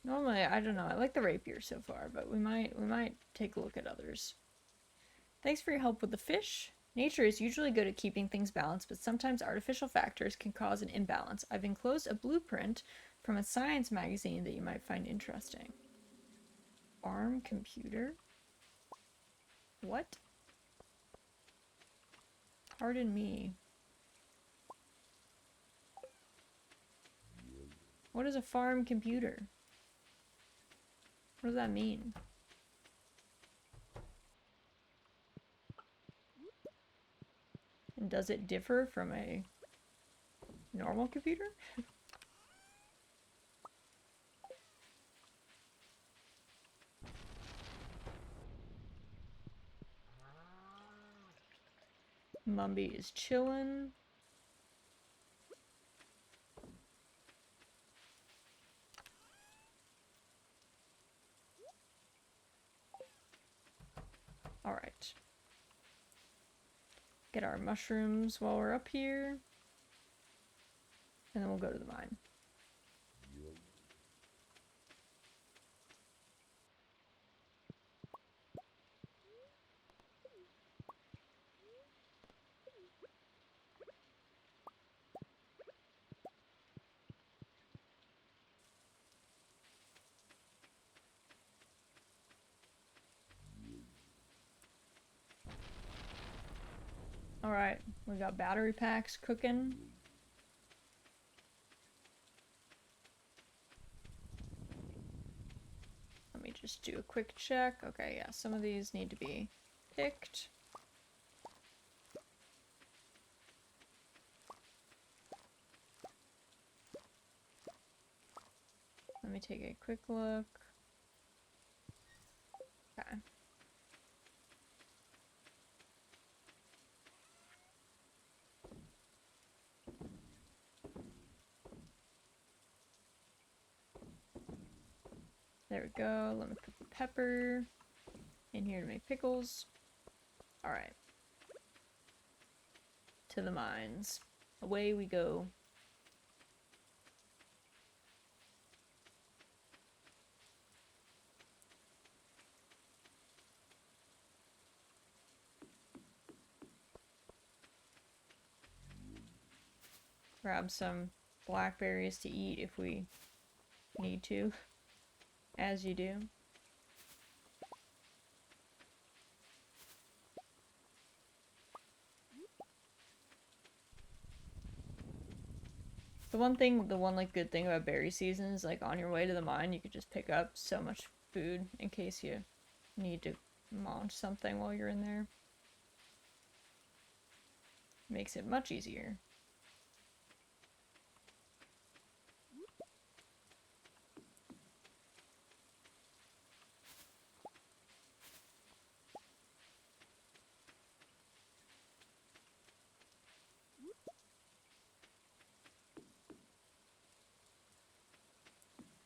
Normally, I don't know. I like the rapier so far, but we might take a look at others. Thanks for your help with the fish. Nature is usually good at keeping things balanced, but sometimes artificial factors can cause an imbalance. I've enclosed a blueprint from a science magazine that you might find interesting. Farm computer? What? Pardon me. What is a farm computer? What does that mean? And does it differ from a normal computer? Mumby is chillin'. Alright. Get our mushrooms while we're up here. And then we'll go to the mine. Alright, we got battery packs cooking. Let me just do a quick check. Okay, yeah, some of these need to be picked. Let me take a quick look. Okay. There we go. Let me put the pepper in here to make pickles. Alright. To the mines. Away we go. Grab some blackberries to eat if we need to. As you do. The one like good thing about berry season is like on your way to the mine you could just pick up so much food in case you need to munch something while you're in there. Makes it much easier.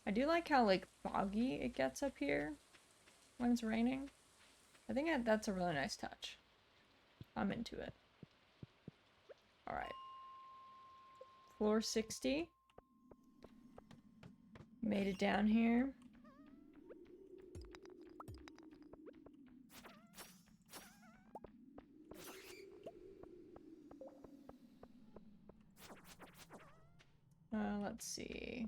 I do like how like boggy it gets up here when it's raining. I think that's a really nice touch. I'm into it. Alright. Floor 60. Made it down here. Let's see.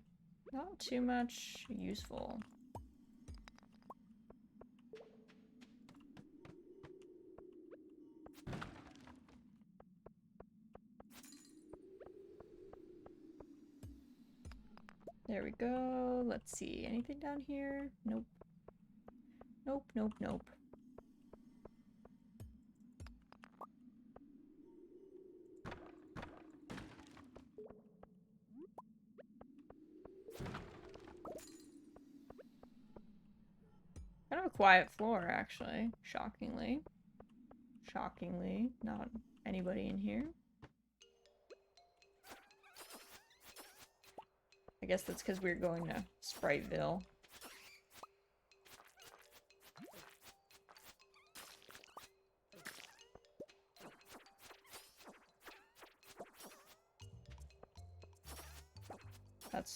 Not too much useful. There we go. Let's see. Anything down here? Nope. Nope, nope, nope. Kind of a quiet floor, actually. Shockingly. Shockingly. Not anybody in here. I guess that's because we're going to Spriteville.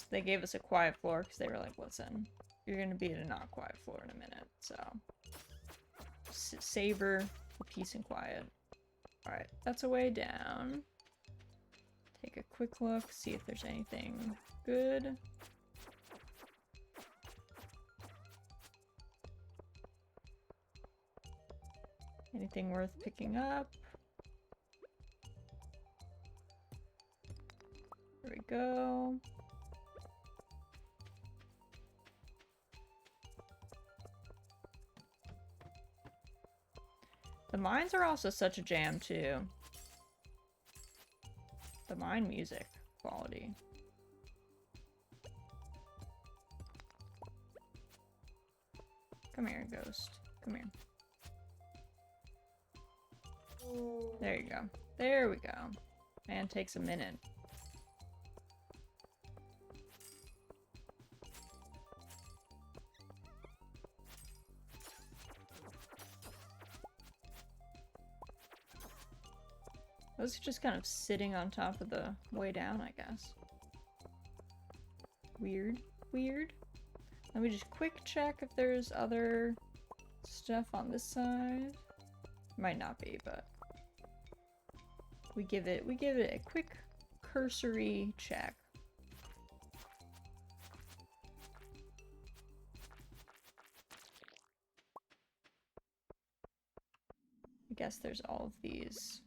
They gave us a quiet floor because they were like, listen, you're going to be at a not quiet floor in a minute, so savor the peace and quiet. Alright, that's a way down. Take a quick look, see if there's anything good. Anything worth picking up? There we go. The mines are also such a jam, too. The mine music quality. Come here, ghost. Come here. There you go. There we go. Man, takes a minute. I was just kind of sitting on top of the way down, I guess. Weird. Weird. Let me just quick check if there's other stuff on this side. Might not be, but we give it a quick cursory check. I guess there's all of these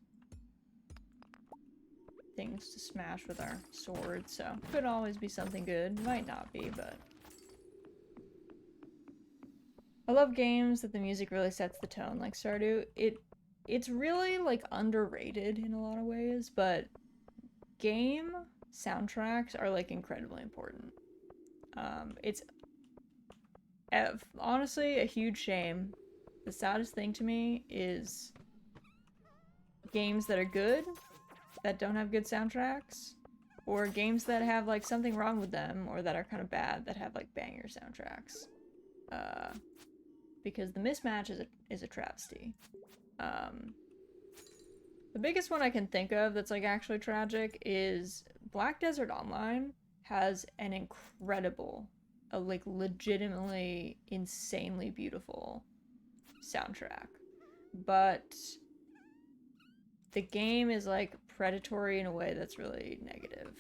things to smash with our swords, so could always be something good. Might not be, but I love games that the music really sets the tone, like Stardew. It's really like underrated in a lot of ways, but game soundtracks are like incredibly important. It's honestly a huge shame. The saddest thing to me is games that are good that don't have good soundtracks, or games that have like something wrong with them or that are kind of bad that have like banger soundtracks. Because the mismatch is a travesty. The biggest one I can think of that's like actually tragic is Black Desert Online has an incredible, like legitimately insanely beautiful soundtrack, but the game is like predatory in a way that's really negative,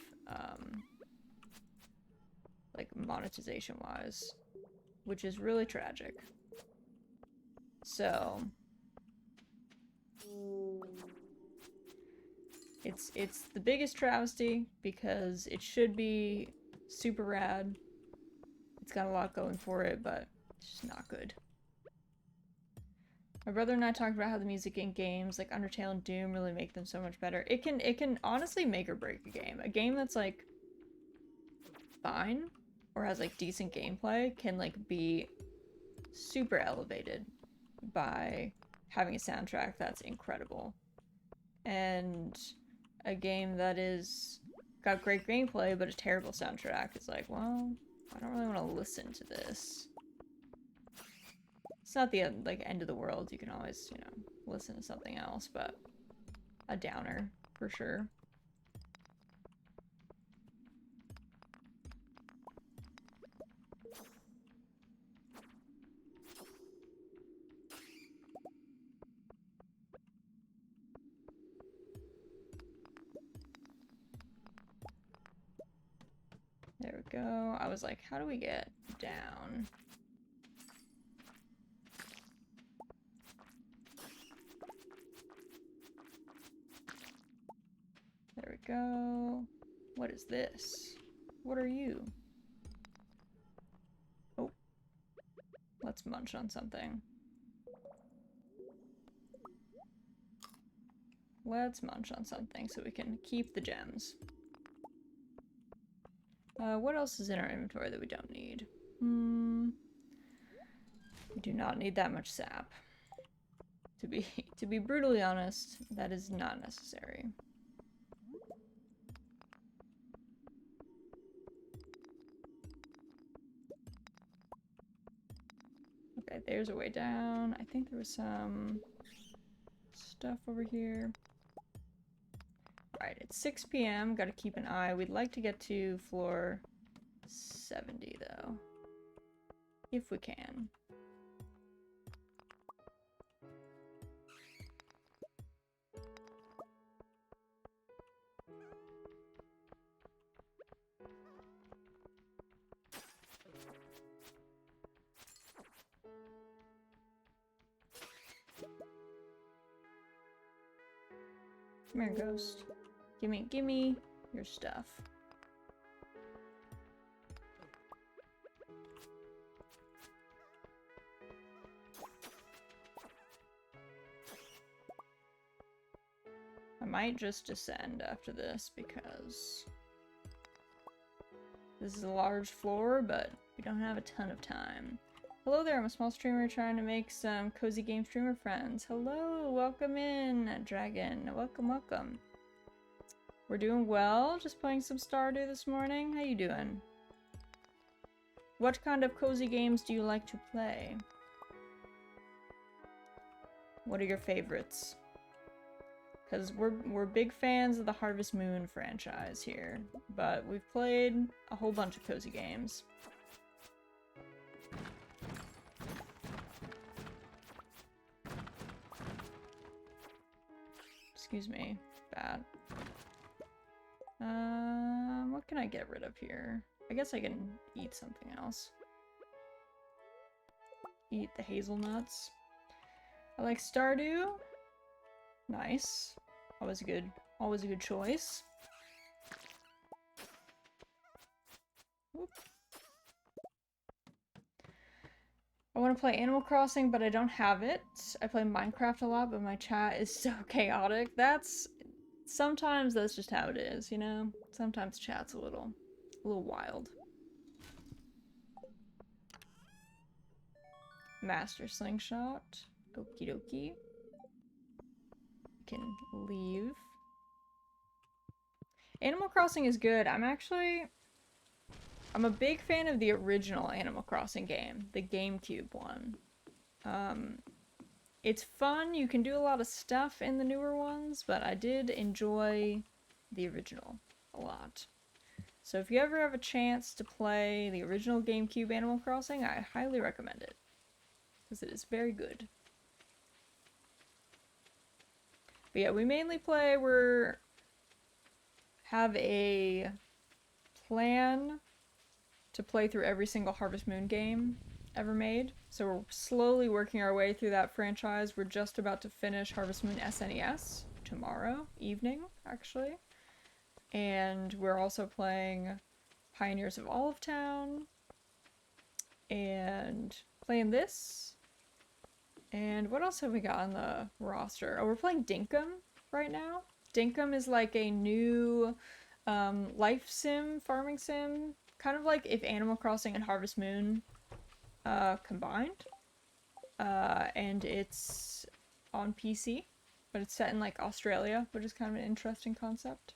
like monetization wise, which is really tragic. So it's the biggest travesty because it should be super rad. It's got a lot going for it, but it's just not good. My brother and I talked about how the music in games like Undertale and Doom really make them so much better. It can honestly make or break a game. A game that's like fine or has like decent gameplay can like be super elevated by having a soundtrack that's incredible. And a game that is got great gameplay but a terrible soundtrack is like, well, I don't really want to listen to this. It's not the end of the world. You can always, you know, listen to something else, but a downer for sure. There we go. I was like, how do we get down? There we go. What is this? What are you? Oh. Let's munch on something. Let's munch on something so we can keep the gems. What else is in our inventory that we don't need? We do not need that much sap. To be brutally honest, that is not necessary. Okay, there's a way down. I think there was some stuff over here. Alright, it's 6 p.m. Gotta keep an eye. We'd like to get to floor 70, though. If we can. Come here, ghost. Gimme your stuff. I might just descend after this because this is a large floor, but we don't have a ton of time. Hello there, I'm a small streamer trying to make some cozy game streamer friends. Hello, welcome in, Dragon. Welcome, welcome. We're doing well, just playing some Stardew this morning. How you doing? What kind of cozy games do you like to play? What are your favorites? Because we're big fans of the Harvest Moon franchise here, but we've played a whole bunch of cozy games. Excuse me, bad. What can I get rid of here? I guess I can eat something else. Eat the hazelnuts. I like Stardew. Nice. Always a good choice. Whoop. I want to play Animal Crossing, but I don't have it. I play Minecraft a lot, but my chat is so chaotic. Sometimes that's just how it is, you know? Sometimes chat's a little wild. Master Slingshot. Okie dokie. Can leave. Animal Crossing is good. I'm a big fan of the original Animal Crossing game, the GameCube one. It's fun, you can do a lot of stuff in the newer ones, but I did enjoy the original a lot. So if you ever have a chance to play the original GameCube Animal Crossing, I highly recommend it, because it is very good. But yeah, we mainly have a plan to play through every single Harvest Moon game ever made. So we're slowly working our way through that franchise. We're just about to finish Harvest Moon SNES tomorrow evening, actually. And we're also playing Pioneers of Olive Town and playing this. And what else have we got on the roster? Oh, we're playing Dinkum right now. Dinkum is like a new life sim, farming sim, kind of like if Animal Crossing and Harvest Moon combined. And it's on PC, but it's set in like Australia, which is kind of an interesting concept.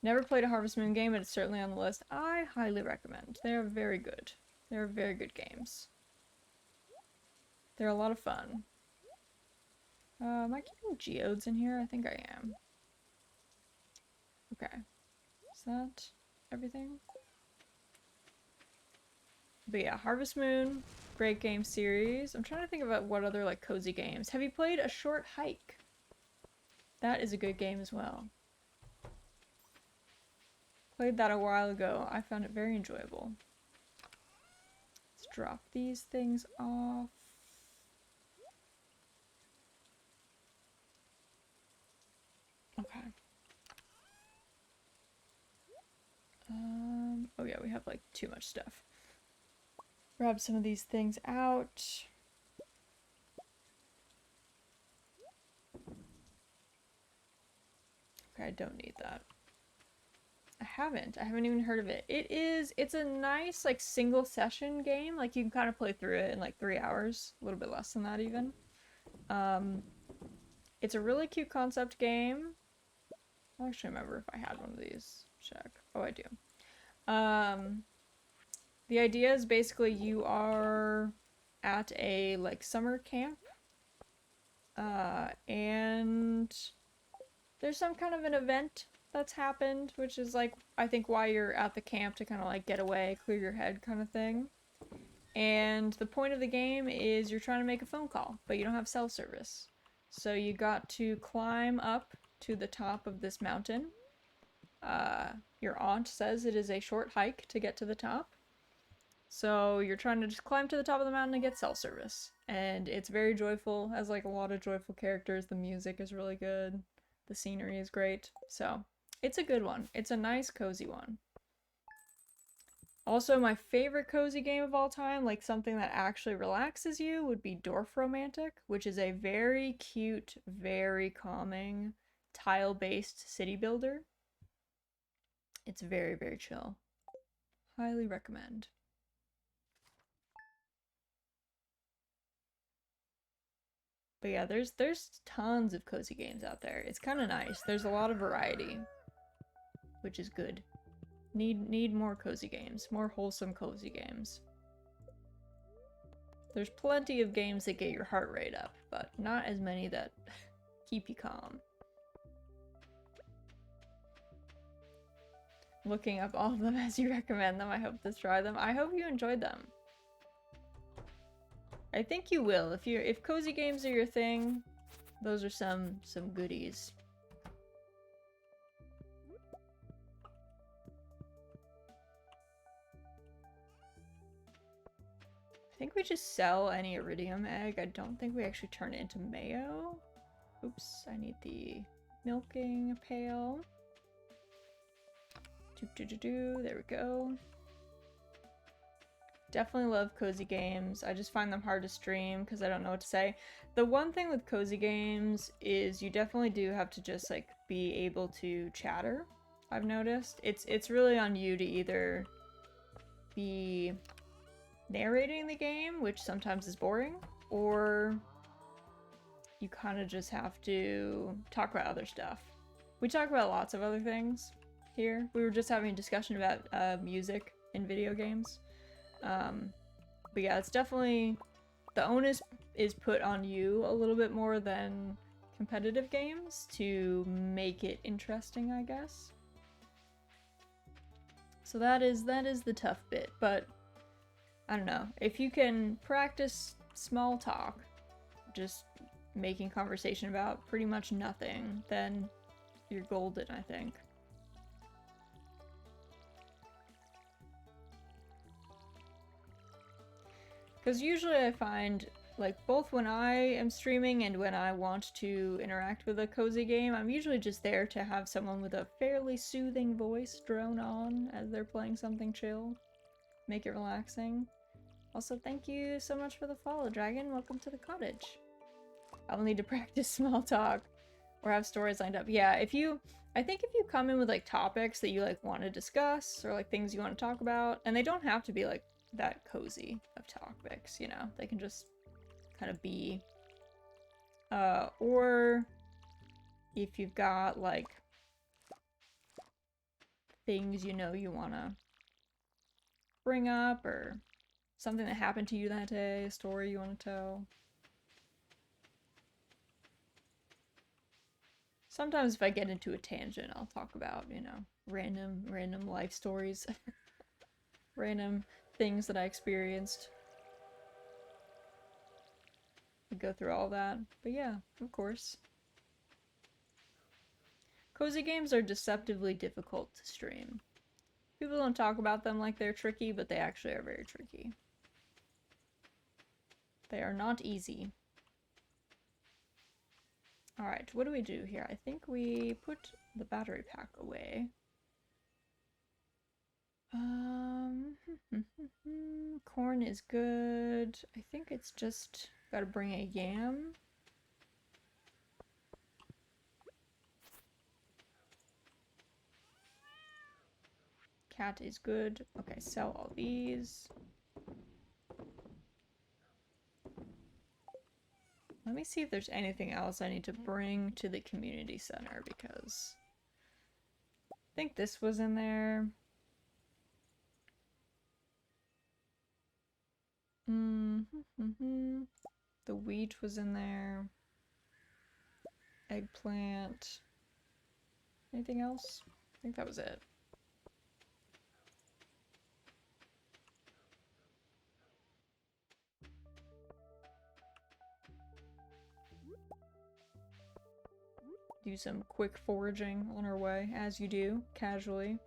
Never played a Harvest Moon game, but it's certainly on the list. I highly recommend. They're very good. They're very good games. They're a lot of fun. Am I keeping geodes in here? I think I am. Okay. Is that everything? But yeah, Harvest Moon, great game series. I'm trying to think about what other like cozy games. Have you played A Short Hike? That is a good game as well. Played that a while ago. I found it very enjoyable. Let's drop these things off. Okay. Oh yeah, we have like too much stuff. Grab some of these things out. Okay, I don't need that. I haven't even heard of it. It's a nice like single session game. Like you can kind of play through it in like 3 hours, a little bit less than that even. It's a really cute concept game. I'll actually remember if I had one of these. Check. Oh, I do. The idea is basically you are at a like summer camp. And there's some kind of an event that's happened, which is like, I think why you're at the camp, to kind of like get away, clear your head kind of thing. And the point of the game is you're trying to make a phone call, but you don't have cell service. So you got to climb up to the top of this mountain. Your aunt says it is a short hike to get to the top. So you're trying to just climb to the top of the mountain and get cell service. And it's very joyful, has like a lot of joyful characters. The music is really good. The scenery is great. So it's a good one. It's a nice, cozy one. Also, my favorite cozy game of all time, like something that actually relaxes you, would be Dorf Romantic, which is a very cute, very calming, tile-based city builder. It's very, very chill. Highly recommend. But yeah, there's tons of cozy games out there. It's kind of nice. There's a lot of variety, which is good. Need more cozy games, more wholesome cozy games. There's plenty of games that get your heart rate up, but not as many that keep you calm. Looking up all of them as you recommend them. I hope to try them. I hope you enjoyed them. I think you will. If cozy games are your thing, those are some goodies. I think we just sell any iridium egg. I don't think we actually turn it into mayo. Oops, I need the milking pail. There we go. Definitely love cozy games. I just find them hard to stream because I don't know what to say. The one thing with cozy games is you definitely do have to just like be able to chatter. I've noticed. It's really on you to either be narrating the game, which sometimes is boring, or you kind of just have to talk about other stuff. We talk about lots of other things here. We were just having a discussion about music in video games. But yeah, it's definitely, the onus is put on you a little bit more than competitive games to make it interesting, I guess. So that is the tough bit, but I don't know. If you can practice small talk, just making conversation about pretty much nothing, then you're golden, I think. Because usually I find, like, both when I am streaming and when I want to interact with a cozy game, I'm usually just there to have someone with a fairly soothing voice drone on as they're playing something chill. Make it relaxing. Also, thank you so much for the follow, Dragon. Welcome to the cottage. I will need to practice small talk or have stories lined up. Yeah, I think if you come in with, like, topics that you, like, want to discuss or, like, things you want to talk about, and they don't have to be, like, that cozy of topics, you know? They can just kind of be, or if you've got, like, things you know you want to bring up, or something that happened to you that day, a story you want to tell. Sometimes if I get into a tangent, I'll talk about, you know, random life stories. Random things that I experienced. We go through all that. But yeah, of course. Cozy games are deceptively difficult to stream. People don't talk about them like they're tricky, but they actually are very tricky. They are not easy. Alright, what do we do here? I think we put the battery pack away. Corn is good. I think it's just gotta bring a yam. Cat is good. Okay, sell all these. Let me see if there's anything else I need to bring to the community center, because I think this was in there. The wheat was in there. Eggplant. Anything else? I think that was it. Do some quick foraging on our way, as you do, casually.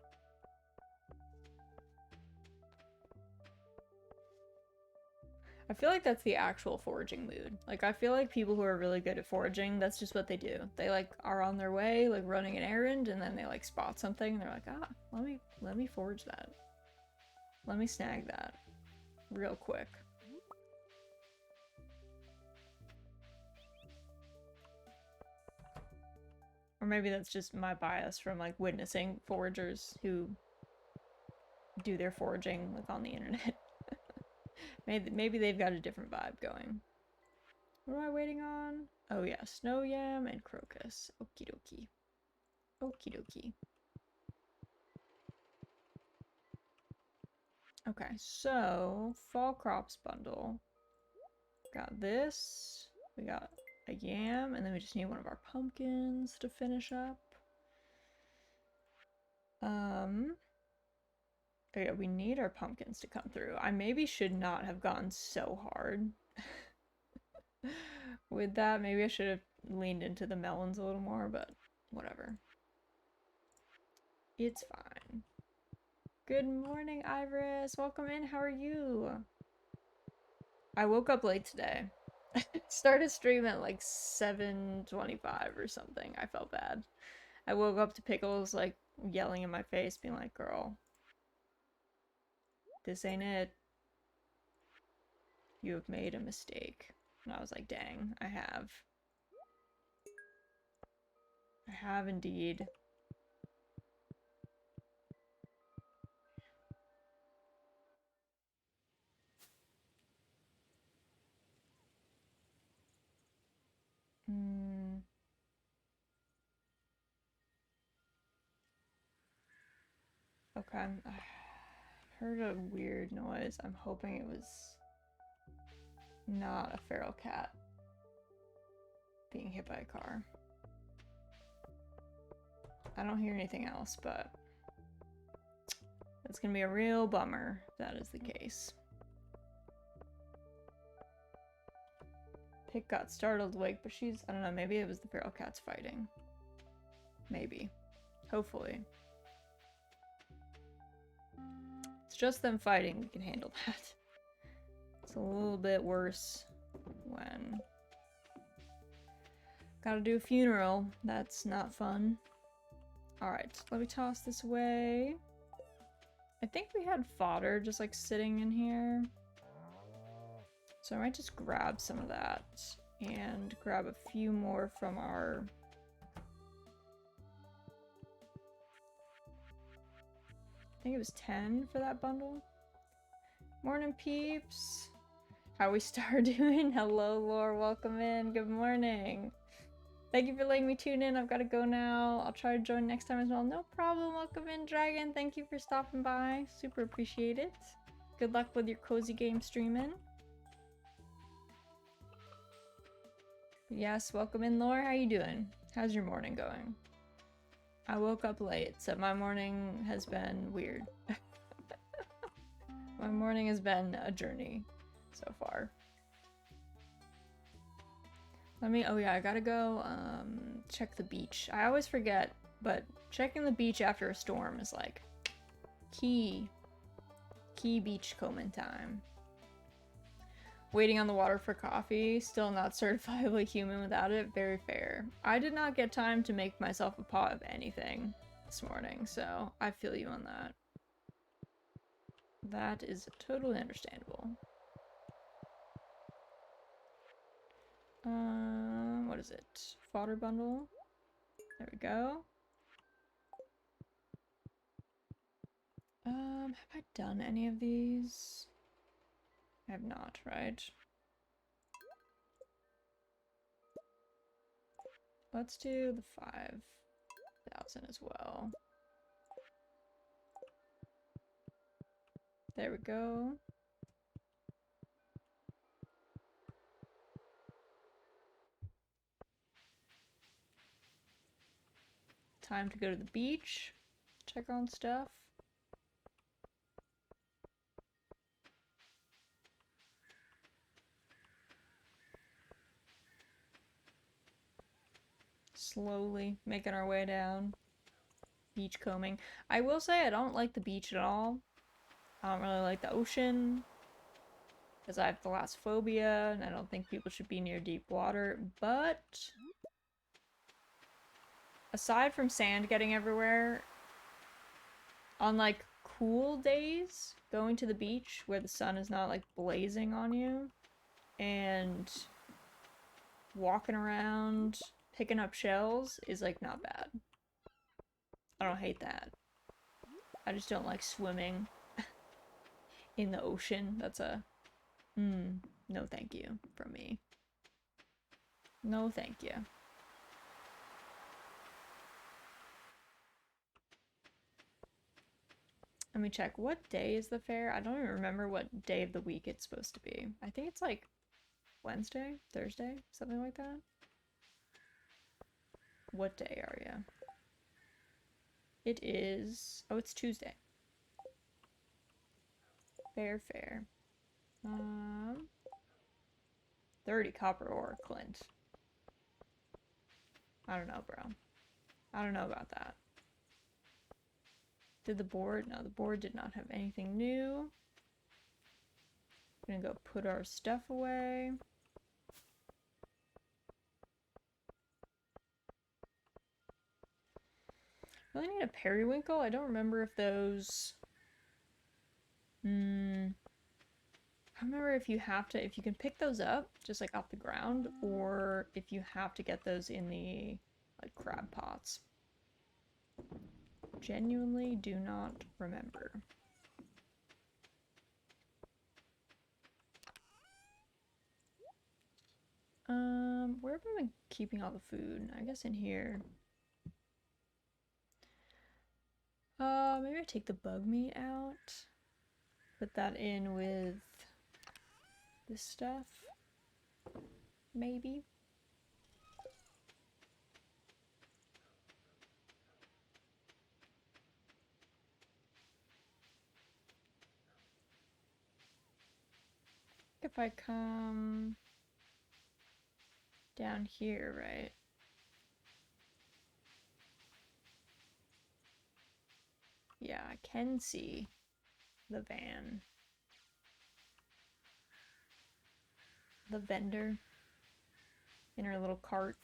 I feel like that's the actual foraging mood. Like, I feel like people who are really good at foraging, that's just what they do. They, like, are on their way, like, running an errand, and then they, like, spot something, and they're like, ah, let me forage that. Let me snag that. Real quick. Or maybe that's just my bias from, like, witnessing foragers who do their foraging, like, on the internet. Maybe they've got a different vibe going. What am I waiting on? Oh yeah, snow yam and crocus. Okie dokie. Okie dokie. Okay, so fall crops bundle. Got this. We got a yam, and then we just need one of our pumpkins to finish up. Oh yeah, we need our pumpkins to come through. I maybe should not have gone so hard with that. Maybe I should have leaned into the melons a little more, but whatever. It's fine. Good morning, Iris. Welcome in. How are you? I woke up late today. Started stream at like 7:25 or something. I felt bad. I woke up to Pickles like yelling in my face, being like, girl, this ain't it. You have made a mistake. And I was like, dang, I have. I have indeed. Okay, I heard a weird noise. I'm hoping it was not a feral cat being hit by a car. I don't hear anything else, but it's gonna be a real bummer if that is the case. Pick got startled awake, but she's, I don't know, maybe it was the feral cats fighting. Maybe. Hopefully. It's just them fighting, we can handle that. It's a little bit worse when gotta do a funeral. That's not fun. Alright, let me toss this away. I think we had fodder just like sitting in here. So I might just grab some of that and grab a few more from our... I think it was 10 for that bundle. Morning, peeps. How we doing? Hello, Lore. Welcome in. Good morning. Thank you for letting me tune in. I've got to go now. I'll try to join next time as well. No problem. Welcome in, Dragon. Thank you for stopping by. Super appreciate it. Good luck with your cozy game streaming. Yes, welcome in, Lore. How you doing? How's your morning going? I woke up late, so my morning has been weird. My morning has been a journey so far. Oh yeah, I gotta go check the beach. I always forget, but checking the beach after a storm is like key beach combing time. Waiting on the water for coffee, still not certifiably human without it, very fair. I did not get time to make myself a pot of anything this morning, so I feel you on that. That is totally understandable. What is it? Fodder bundle. There we go. Have I done any of these? I have not, right? Let's do the 5,000 as well. There we go. Time to go to the beach. Check on stuff. Slowly making our way down. Beach combing. I will say I don't like the beach at all. I don't really like the ocean. Because I have thalassophobia, and I don't think people should be near deep water. But aside from sand getting everywhere, on like cool days, going to the beach where the sun is not like blazing on you, and walking around picking up shells is like not bad. I don't hate that. I just don't like swimming in the ocean. That's a no thank you from me. No thank you. Let me check. What day is the fair? I don't even remember what day of the week it's supposed to be. I think it's like Wednesday, Thursday, something like that. What day are you? It is... Oh, it's Tuesday. Fair. 30 copper ore, Clint. I don't know, bro. I don't know about that. Did the board? No, the board did not have anything new. I'm gonna go put our stuff away. Really need a periwinkle? I don't remember if those... I don't remember if you have to, if you can pick those up just like off the ground, or if you have to get those in the like crab pots. Genuinely do not remember. Where have I been keeping all the food? I guess in here. Maybe I take the bug meat out. Put that in with this stuff. Maybe. If I come down here, right? Yeah, I can see the van. The vendor in her little cart.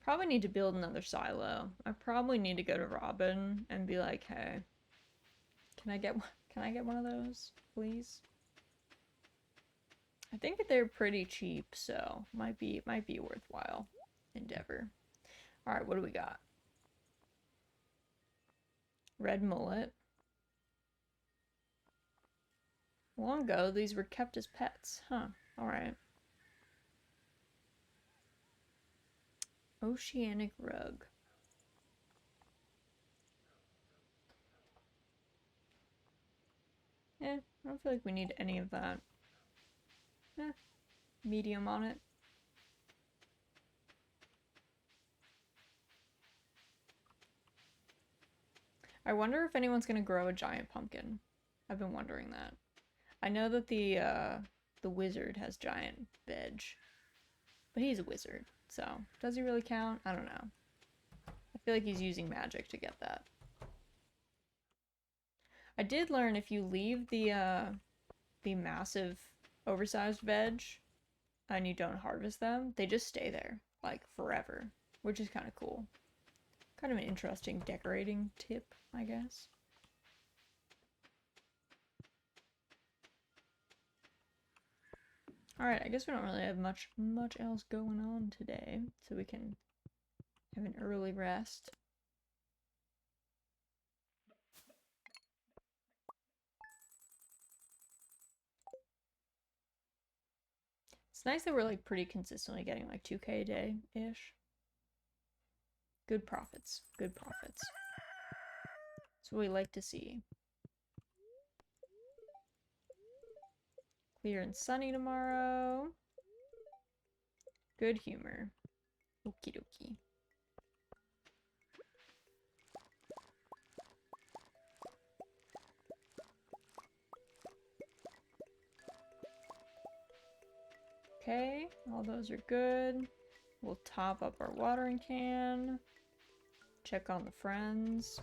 Probably need to build another silo. I probably need to go to Robin and be like, hey, can I get one of those, please? I think that they're pretty cheap, so might be a worthwhile endeavor. All right, what do we got? Red mullet. Long ago, these were kept as pets, huh? All right. Oceanic rug. I don't feel like we need any of that. Medium on it. I wonder if anyone's gonna grow a giant pumpkin. I've been wondering that. I know that the wizard has giant veg, but he's a wizard, so does he really count? I don't know. I feel like he's using magic to get that. I did learn if you leave the massive oversized veg and you don't harvest them, they just stay there like forever, which is kind of cool. Kind of an interesting decorating tip, I guess. Alright, I guess we don't really have much else going on today, so we can have an early rest. It's nice that we're like pretty consistently getting like 2K a day-ish. Good profits. Good profits. That's what we like to see. Clear and sunny tomorrow. Good humor. Okie dokie. Okay, all those are good. We'll top up our watering can. Check on the friends.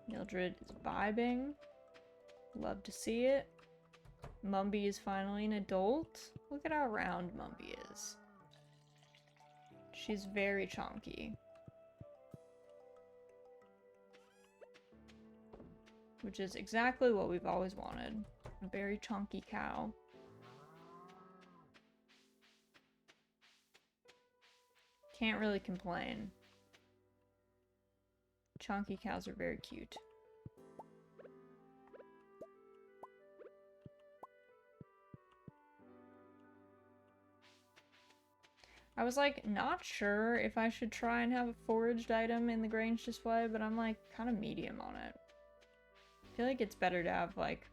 Mildred is vibing. Love to see it. Mumby is finally an adult. Look at how round Mumby is. She's very chonky. Which is exactly what we've always wanted. A very chonky cow. Can't really complain. Chonky cows are very cute. I was like not sure if I should try and have a foraged item in the Grange display, but I'm like kind of medium on it. I feel like it's better to have like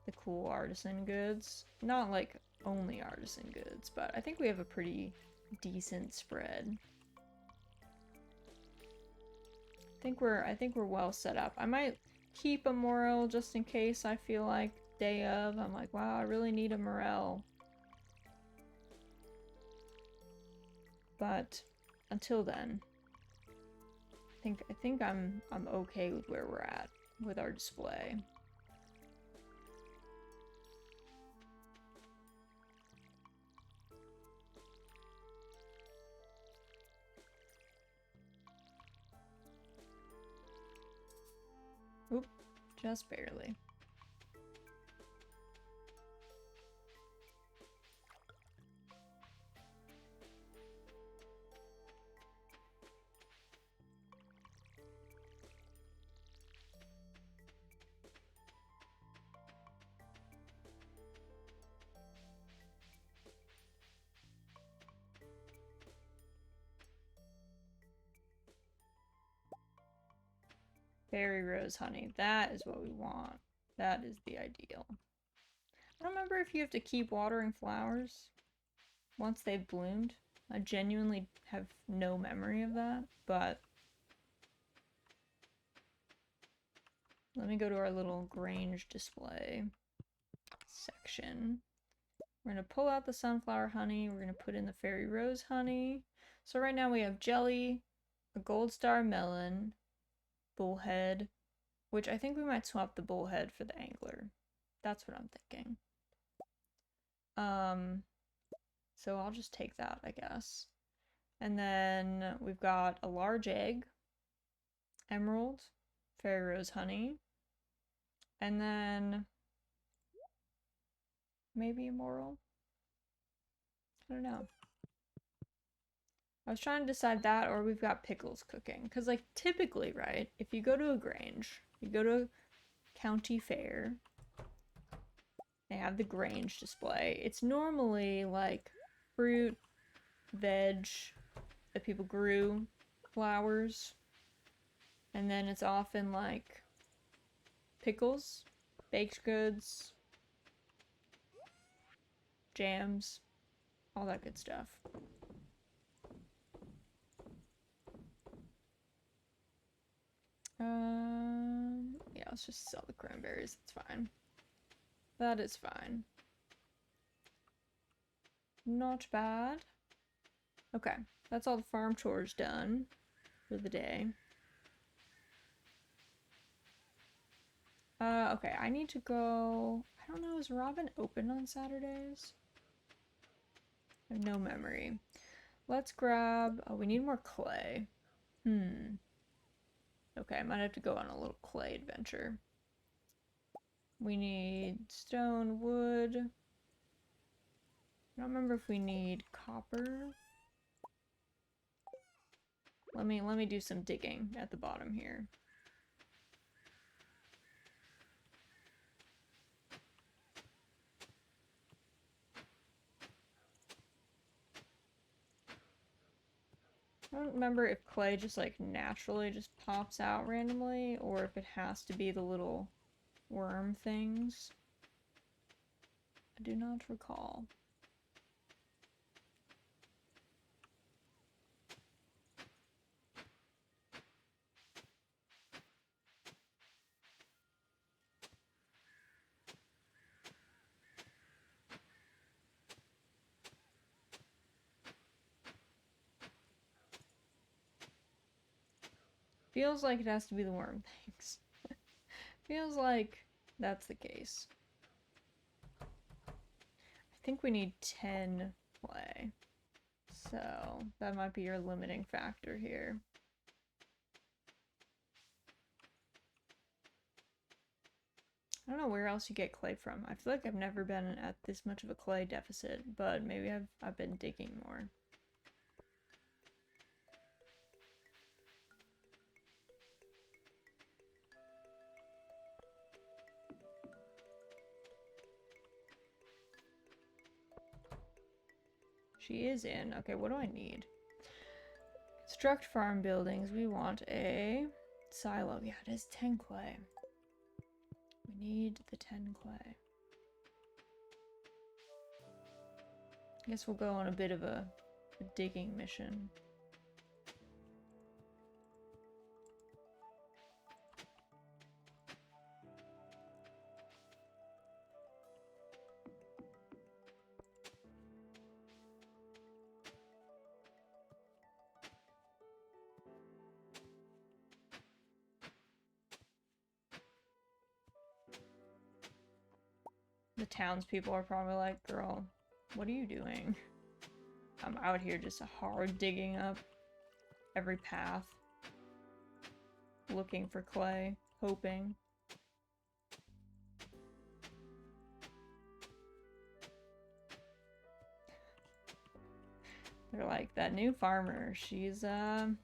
the cool artisan goods. Not like only artisan goods, but I think we have a pretty decent spread. I think we're well set up. I might keep a morel just in case I feel like day of I'm like, wow, I really need a morel. But until then, think I'm okay with where we're at with our display. Oop, just barely. Berry rose honey. That is what we want. That is the ideal. I don't remember if you have to keep watering flowers once they've bloomed. I genuinely have no memory of that, but let me go to our little Grange display section. We're going to pull out the sunflower honey. We're going to put in the fairy rose honey. So right now we have jelly, a gold star melon, bullhead, which I think we might swap the bullhead for the angler. That's what I'm thinking. So I'll just take that, I guess. And then we've got a large egg, emerald, fairy rose honey, and then maybe immoral? I don't know. I was trying to decide that, or we've got pickles cooking. Because, like, typically, right, if you go to a Grange, you go to a county fair, they have the Grange display. It's normally, like, fruit, veg that people grew, flowers, and then it's often, like, pickles, baked goods, jams, all that good stuff. Yeah, let's just sell the cranberries. That's fine. That is fine. Not bad. Okay, that's all the farm chores done for the day. Okay, I need to go... I don't know, is Robin open on Saturdays? I have no memory. Let's grab... Oh, we need more clay. Okay, I might have to go on a little clay adventure. We need stone, wood. I don't remember if we need copper. Let me do some digging at the bottom here. I don't remember if clay just like naturally just pops out randomly or if it has to be the little worm things. I do not recall. Feels like it has to be the worm things. Feels like that's the case. I think we need 10 clay. So that might be your limiting factor here. I don't know where else you get clay from. I feel like I've never been at this much of a clay deficit, but maybe I've been digging more. She is in. Okay, what do I need? Construct farm buildings. We want a silo. Yeah, it is 10 clay. We need the 10 clay. I guess we'll go on a bit of a digging mission. The townspeople are probably like, girl, what are you doing? I'm out here just hard digging up every path. Looking for clay. Hoping. They're like, that new farmer, she's a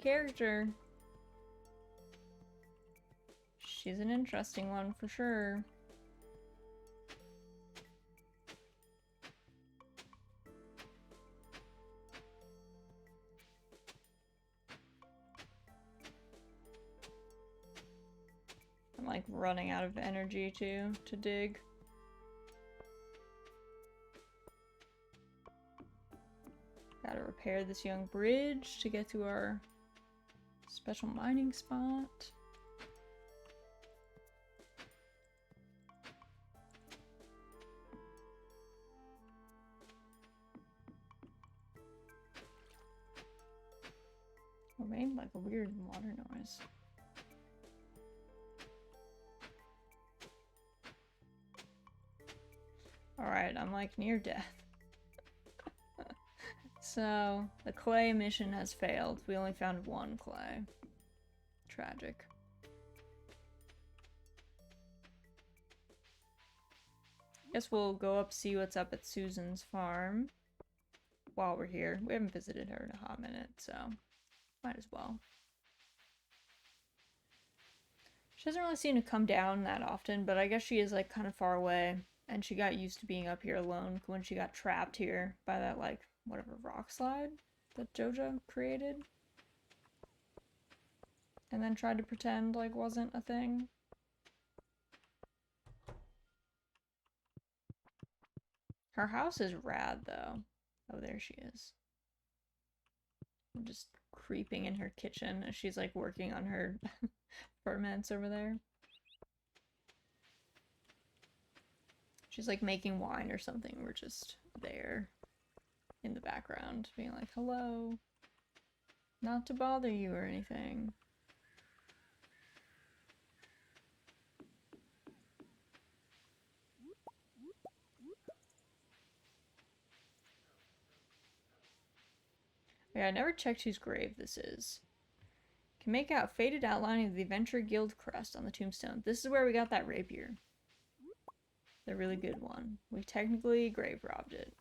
character. She's an interesting one for sure. I'm like running out of energy too to dig. Gotta repair this young bridge to get to our special mining spot. It made like a weird water noise. Alright, I'm like near death. So, the clay mission has failed. We only found one clay. Tragic. Guess we'll go up see what's up at Susan's farm while we're here. We haven't visited her in a hot minute, so might as well. She doesn't really seem to come down that often, but I guess she is like kind of far away, and she got used to being up here alone when she got trapped here by that like whatever rock slide that Jojo created. And then tried to pretend like wasn't a thing. Her house is rad though. Oh, there she is. I'm just creeping in her kitchen as she's like working on her ferments over there. She's like making wine or something. We're just there in the background being like, hello. Not to bother you or anything. Yeah, I never checked whose grave this is. Can make out faded outline of the Adventure Guild crest on the tombstone. This is where we got that rapier. The really good one. We technically grave robbed it.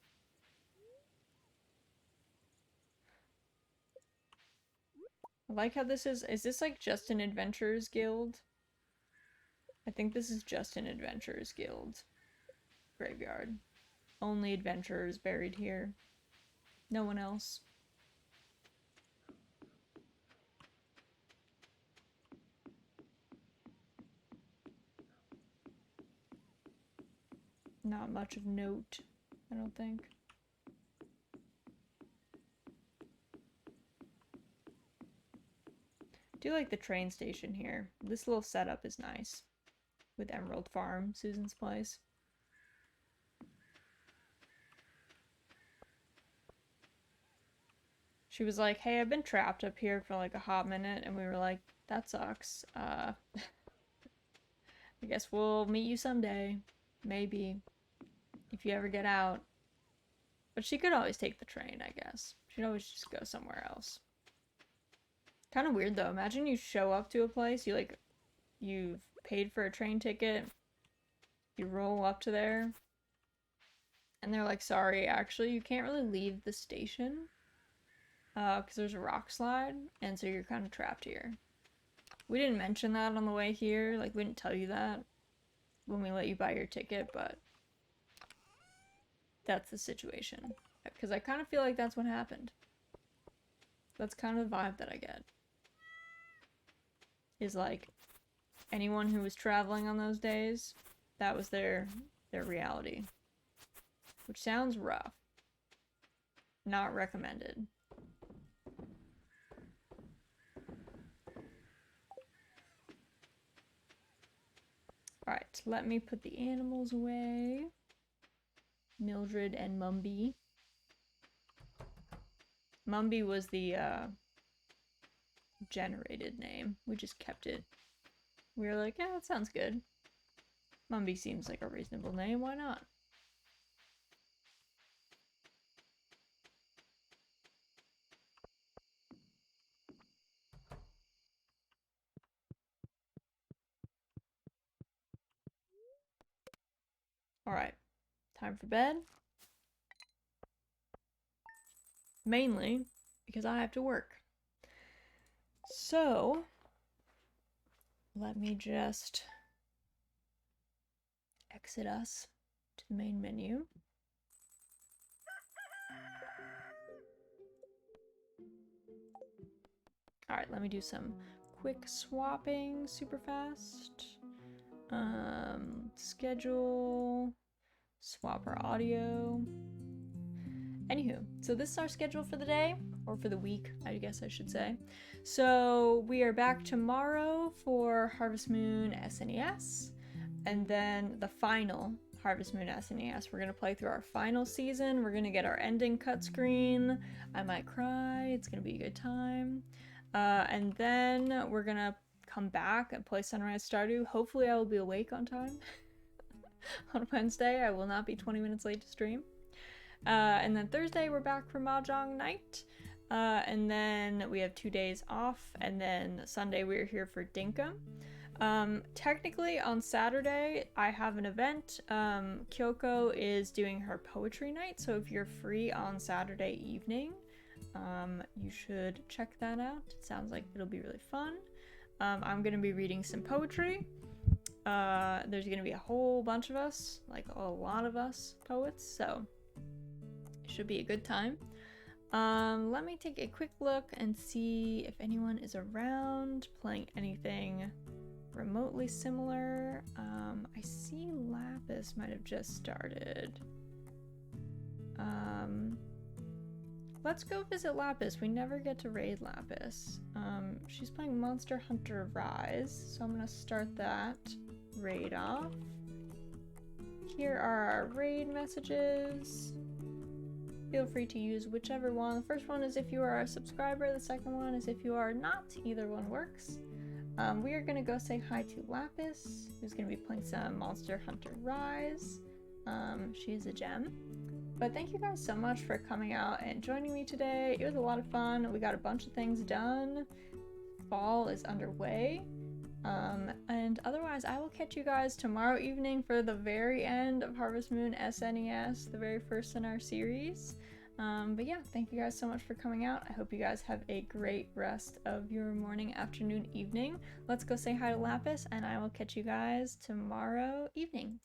I like how this is this like just an Adventurers Guild? I think this is just an Adventurers Guild graveyard. Only adventurers buried here. No one else. Not much of note, I don't think. I do like the train station here. This little setup is nice. With Emerald Farm, Susan's place. She was like, hey, I've been trapped up here for like a hot minute, and we were like, that sucks. I guess we'll meet you someday. Maybe. If you ever get out. But she could always take the train, I guess. She'd always just go somewhere else. Kind of weird though. Imagine you show up to a place, you've paid for a train ticket, you roll up to there, and they're like, sorry, actually, you can't really leave the station, because there's a rock slide, and so you're kind of trapped here. We didn't mention that on the way here, like, we didn't tell you that when we let you buy your ticket, but that's the situation. Because I kind of feel like that's what happened. That's kind of the vibe that I get. Is like, anyone who was traveling on those days, that was their reality. Which sounds rough. Not recommended. Alright, let me put the animals away. Mildred and Mumby. Mumby was the generated name. We just kept it. We were like, yeah, that sounds good. Mumby seems like a reasonable name, why not? Alright, time for bed. Mainly because I have to work. So, let me just exit us to the main menu. Alright, let me do some quick swapping super fast. Schedule, swap our audio. Anywho, so this is our schedule for the day, or for the week, I guess I should say. So we are back tomorrow for Harvest Moon SNES, and then the final Harvest Moon SNES. We're gonna play through our final season. We're gonna get our ending cut screen. I might cry. It's gonna be a good time. And then we're gonna come back and play Sunrise Stardew. Hopefully I will be awake on time. On Wednesday, I will not be 20 minutes late to stream. And then Thursday, we're back for Mahjong night. And then we have 2 days off. And then Sunday, we're here for Dinkum. Technically, on Saturday, I have an event. Kyoko is doing her poetry night. So if you're free on Saturday evening, you should check that out. It sounds like it'll be really fun. I'm going to be reading some poetry. There's going to be a whole bunch of us, like a lot of us poets. So should be a good time. Let me take a quick look and see if anyone is around playing anything remotely similar. I see Lapis might have just started. Let's go visit Lapis. We never get to raid Lapis. She's playing Monster Hunter Rise, so I'm gonna start that raid off. Here are our raid messages. Feel free to use whichever one. The first one is if you are a subscriber. The second one is if you are not. Either one works. We are going to go say hi to Lapis, who's going to be playing some Monster Hunter Rise. She is a gem. But thank you guys so much for coming out and joining me today. It was a lot of fun. We got a bunch of things done. Fall is underway. And otherwise, I will catch you guys tomorrow evening for the very end of Harvest Moon SNES, the very first in our series. But yeah, thank you guys so much for coming out. I hope you guys have a great rest of your morning, afternoon, evening. Let's go say hi to Lapis, and I will catch you guys tomorrow evening.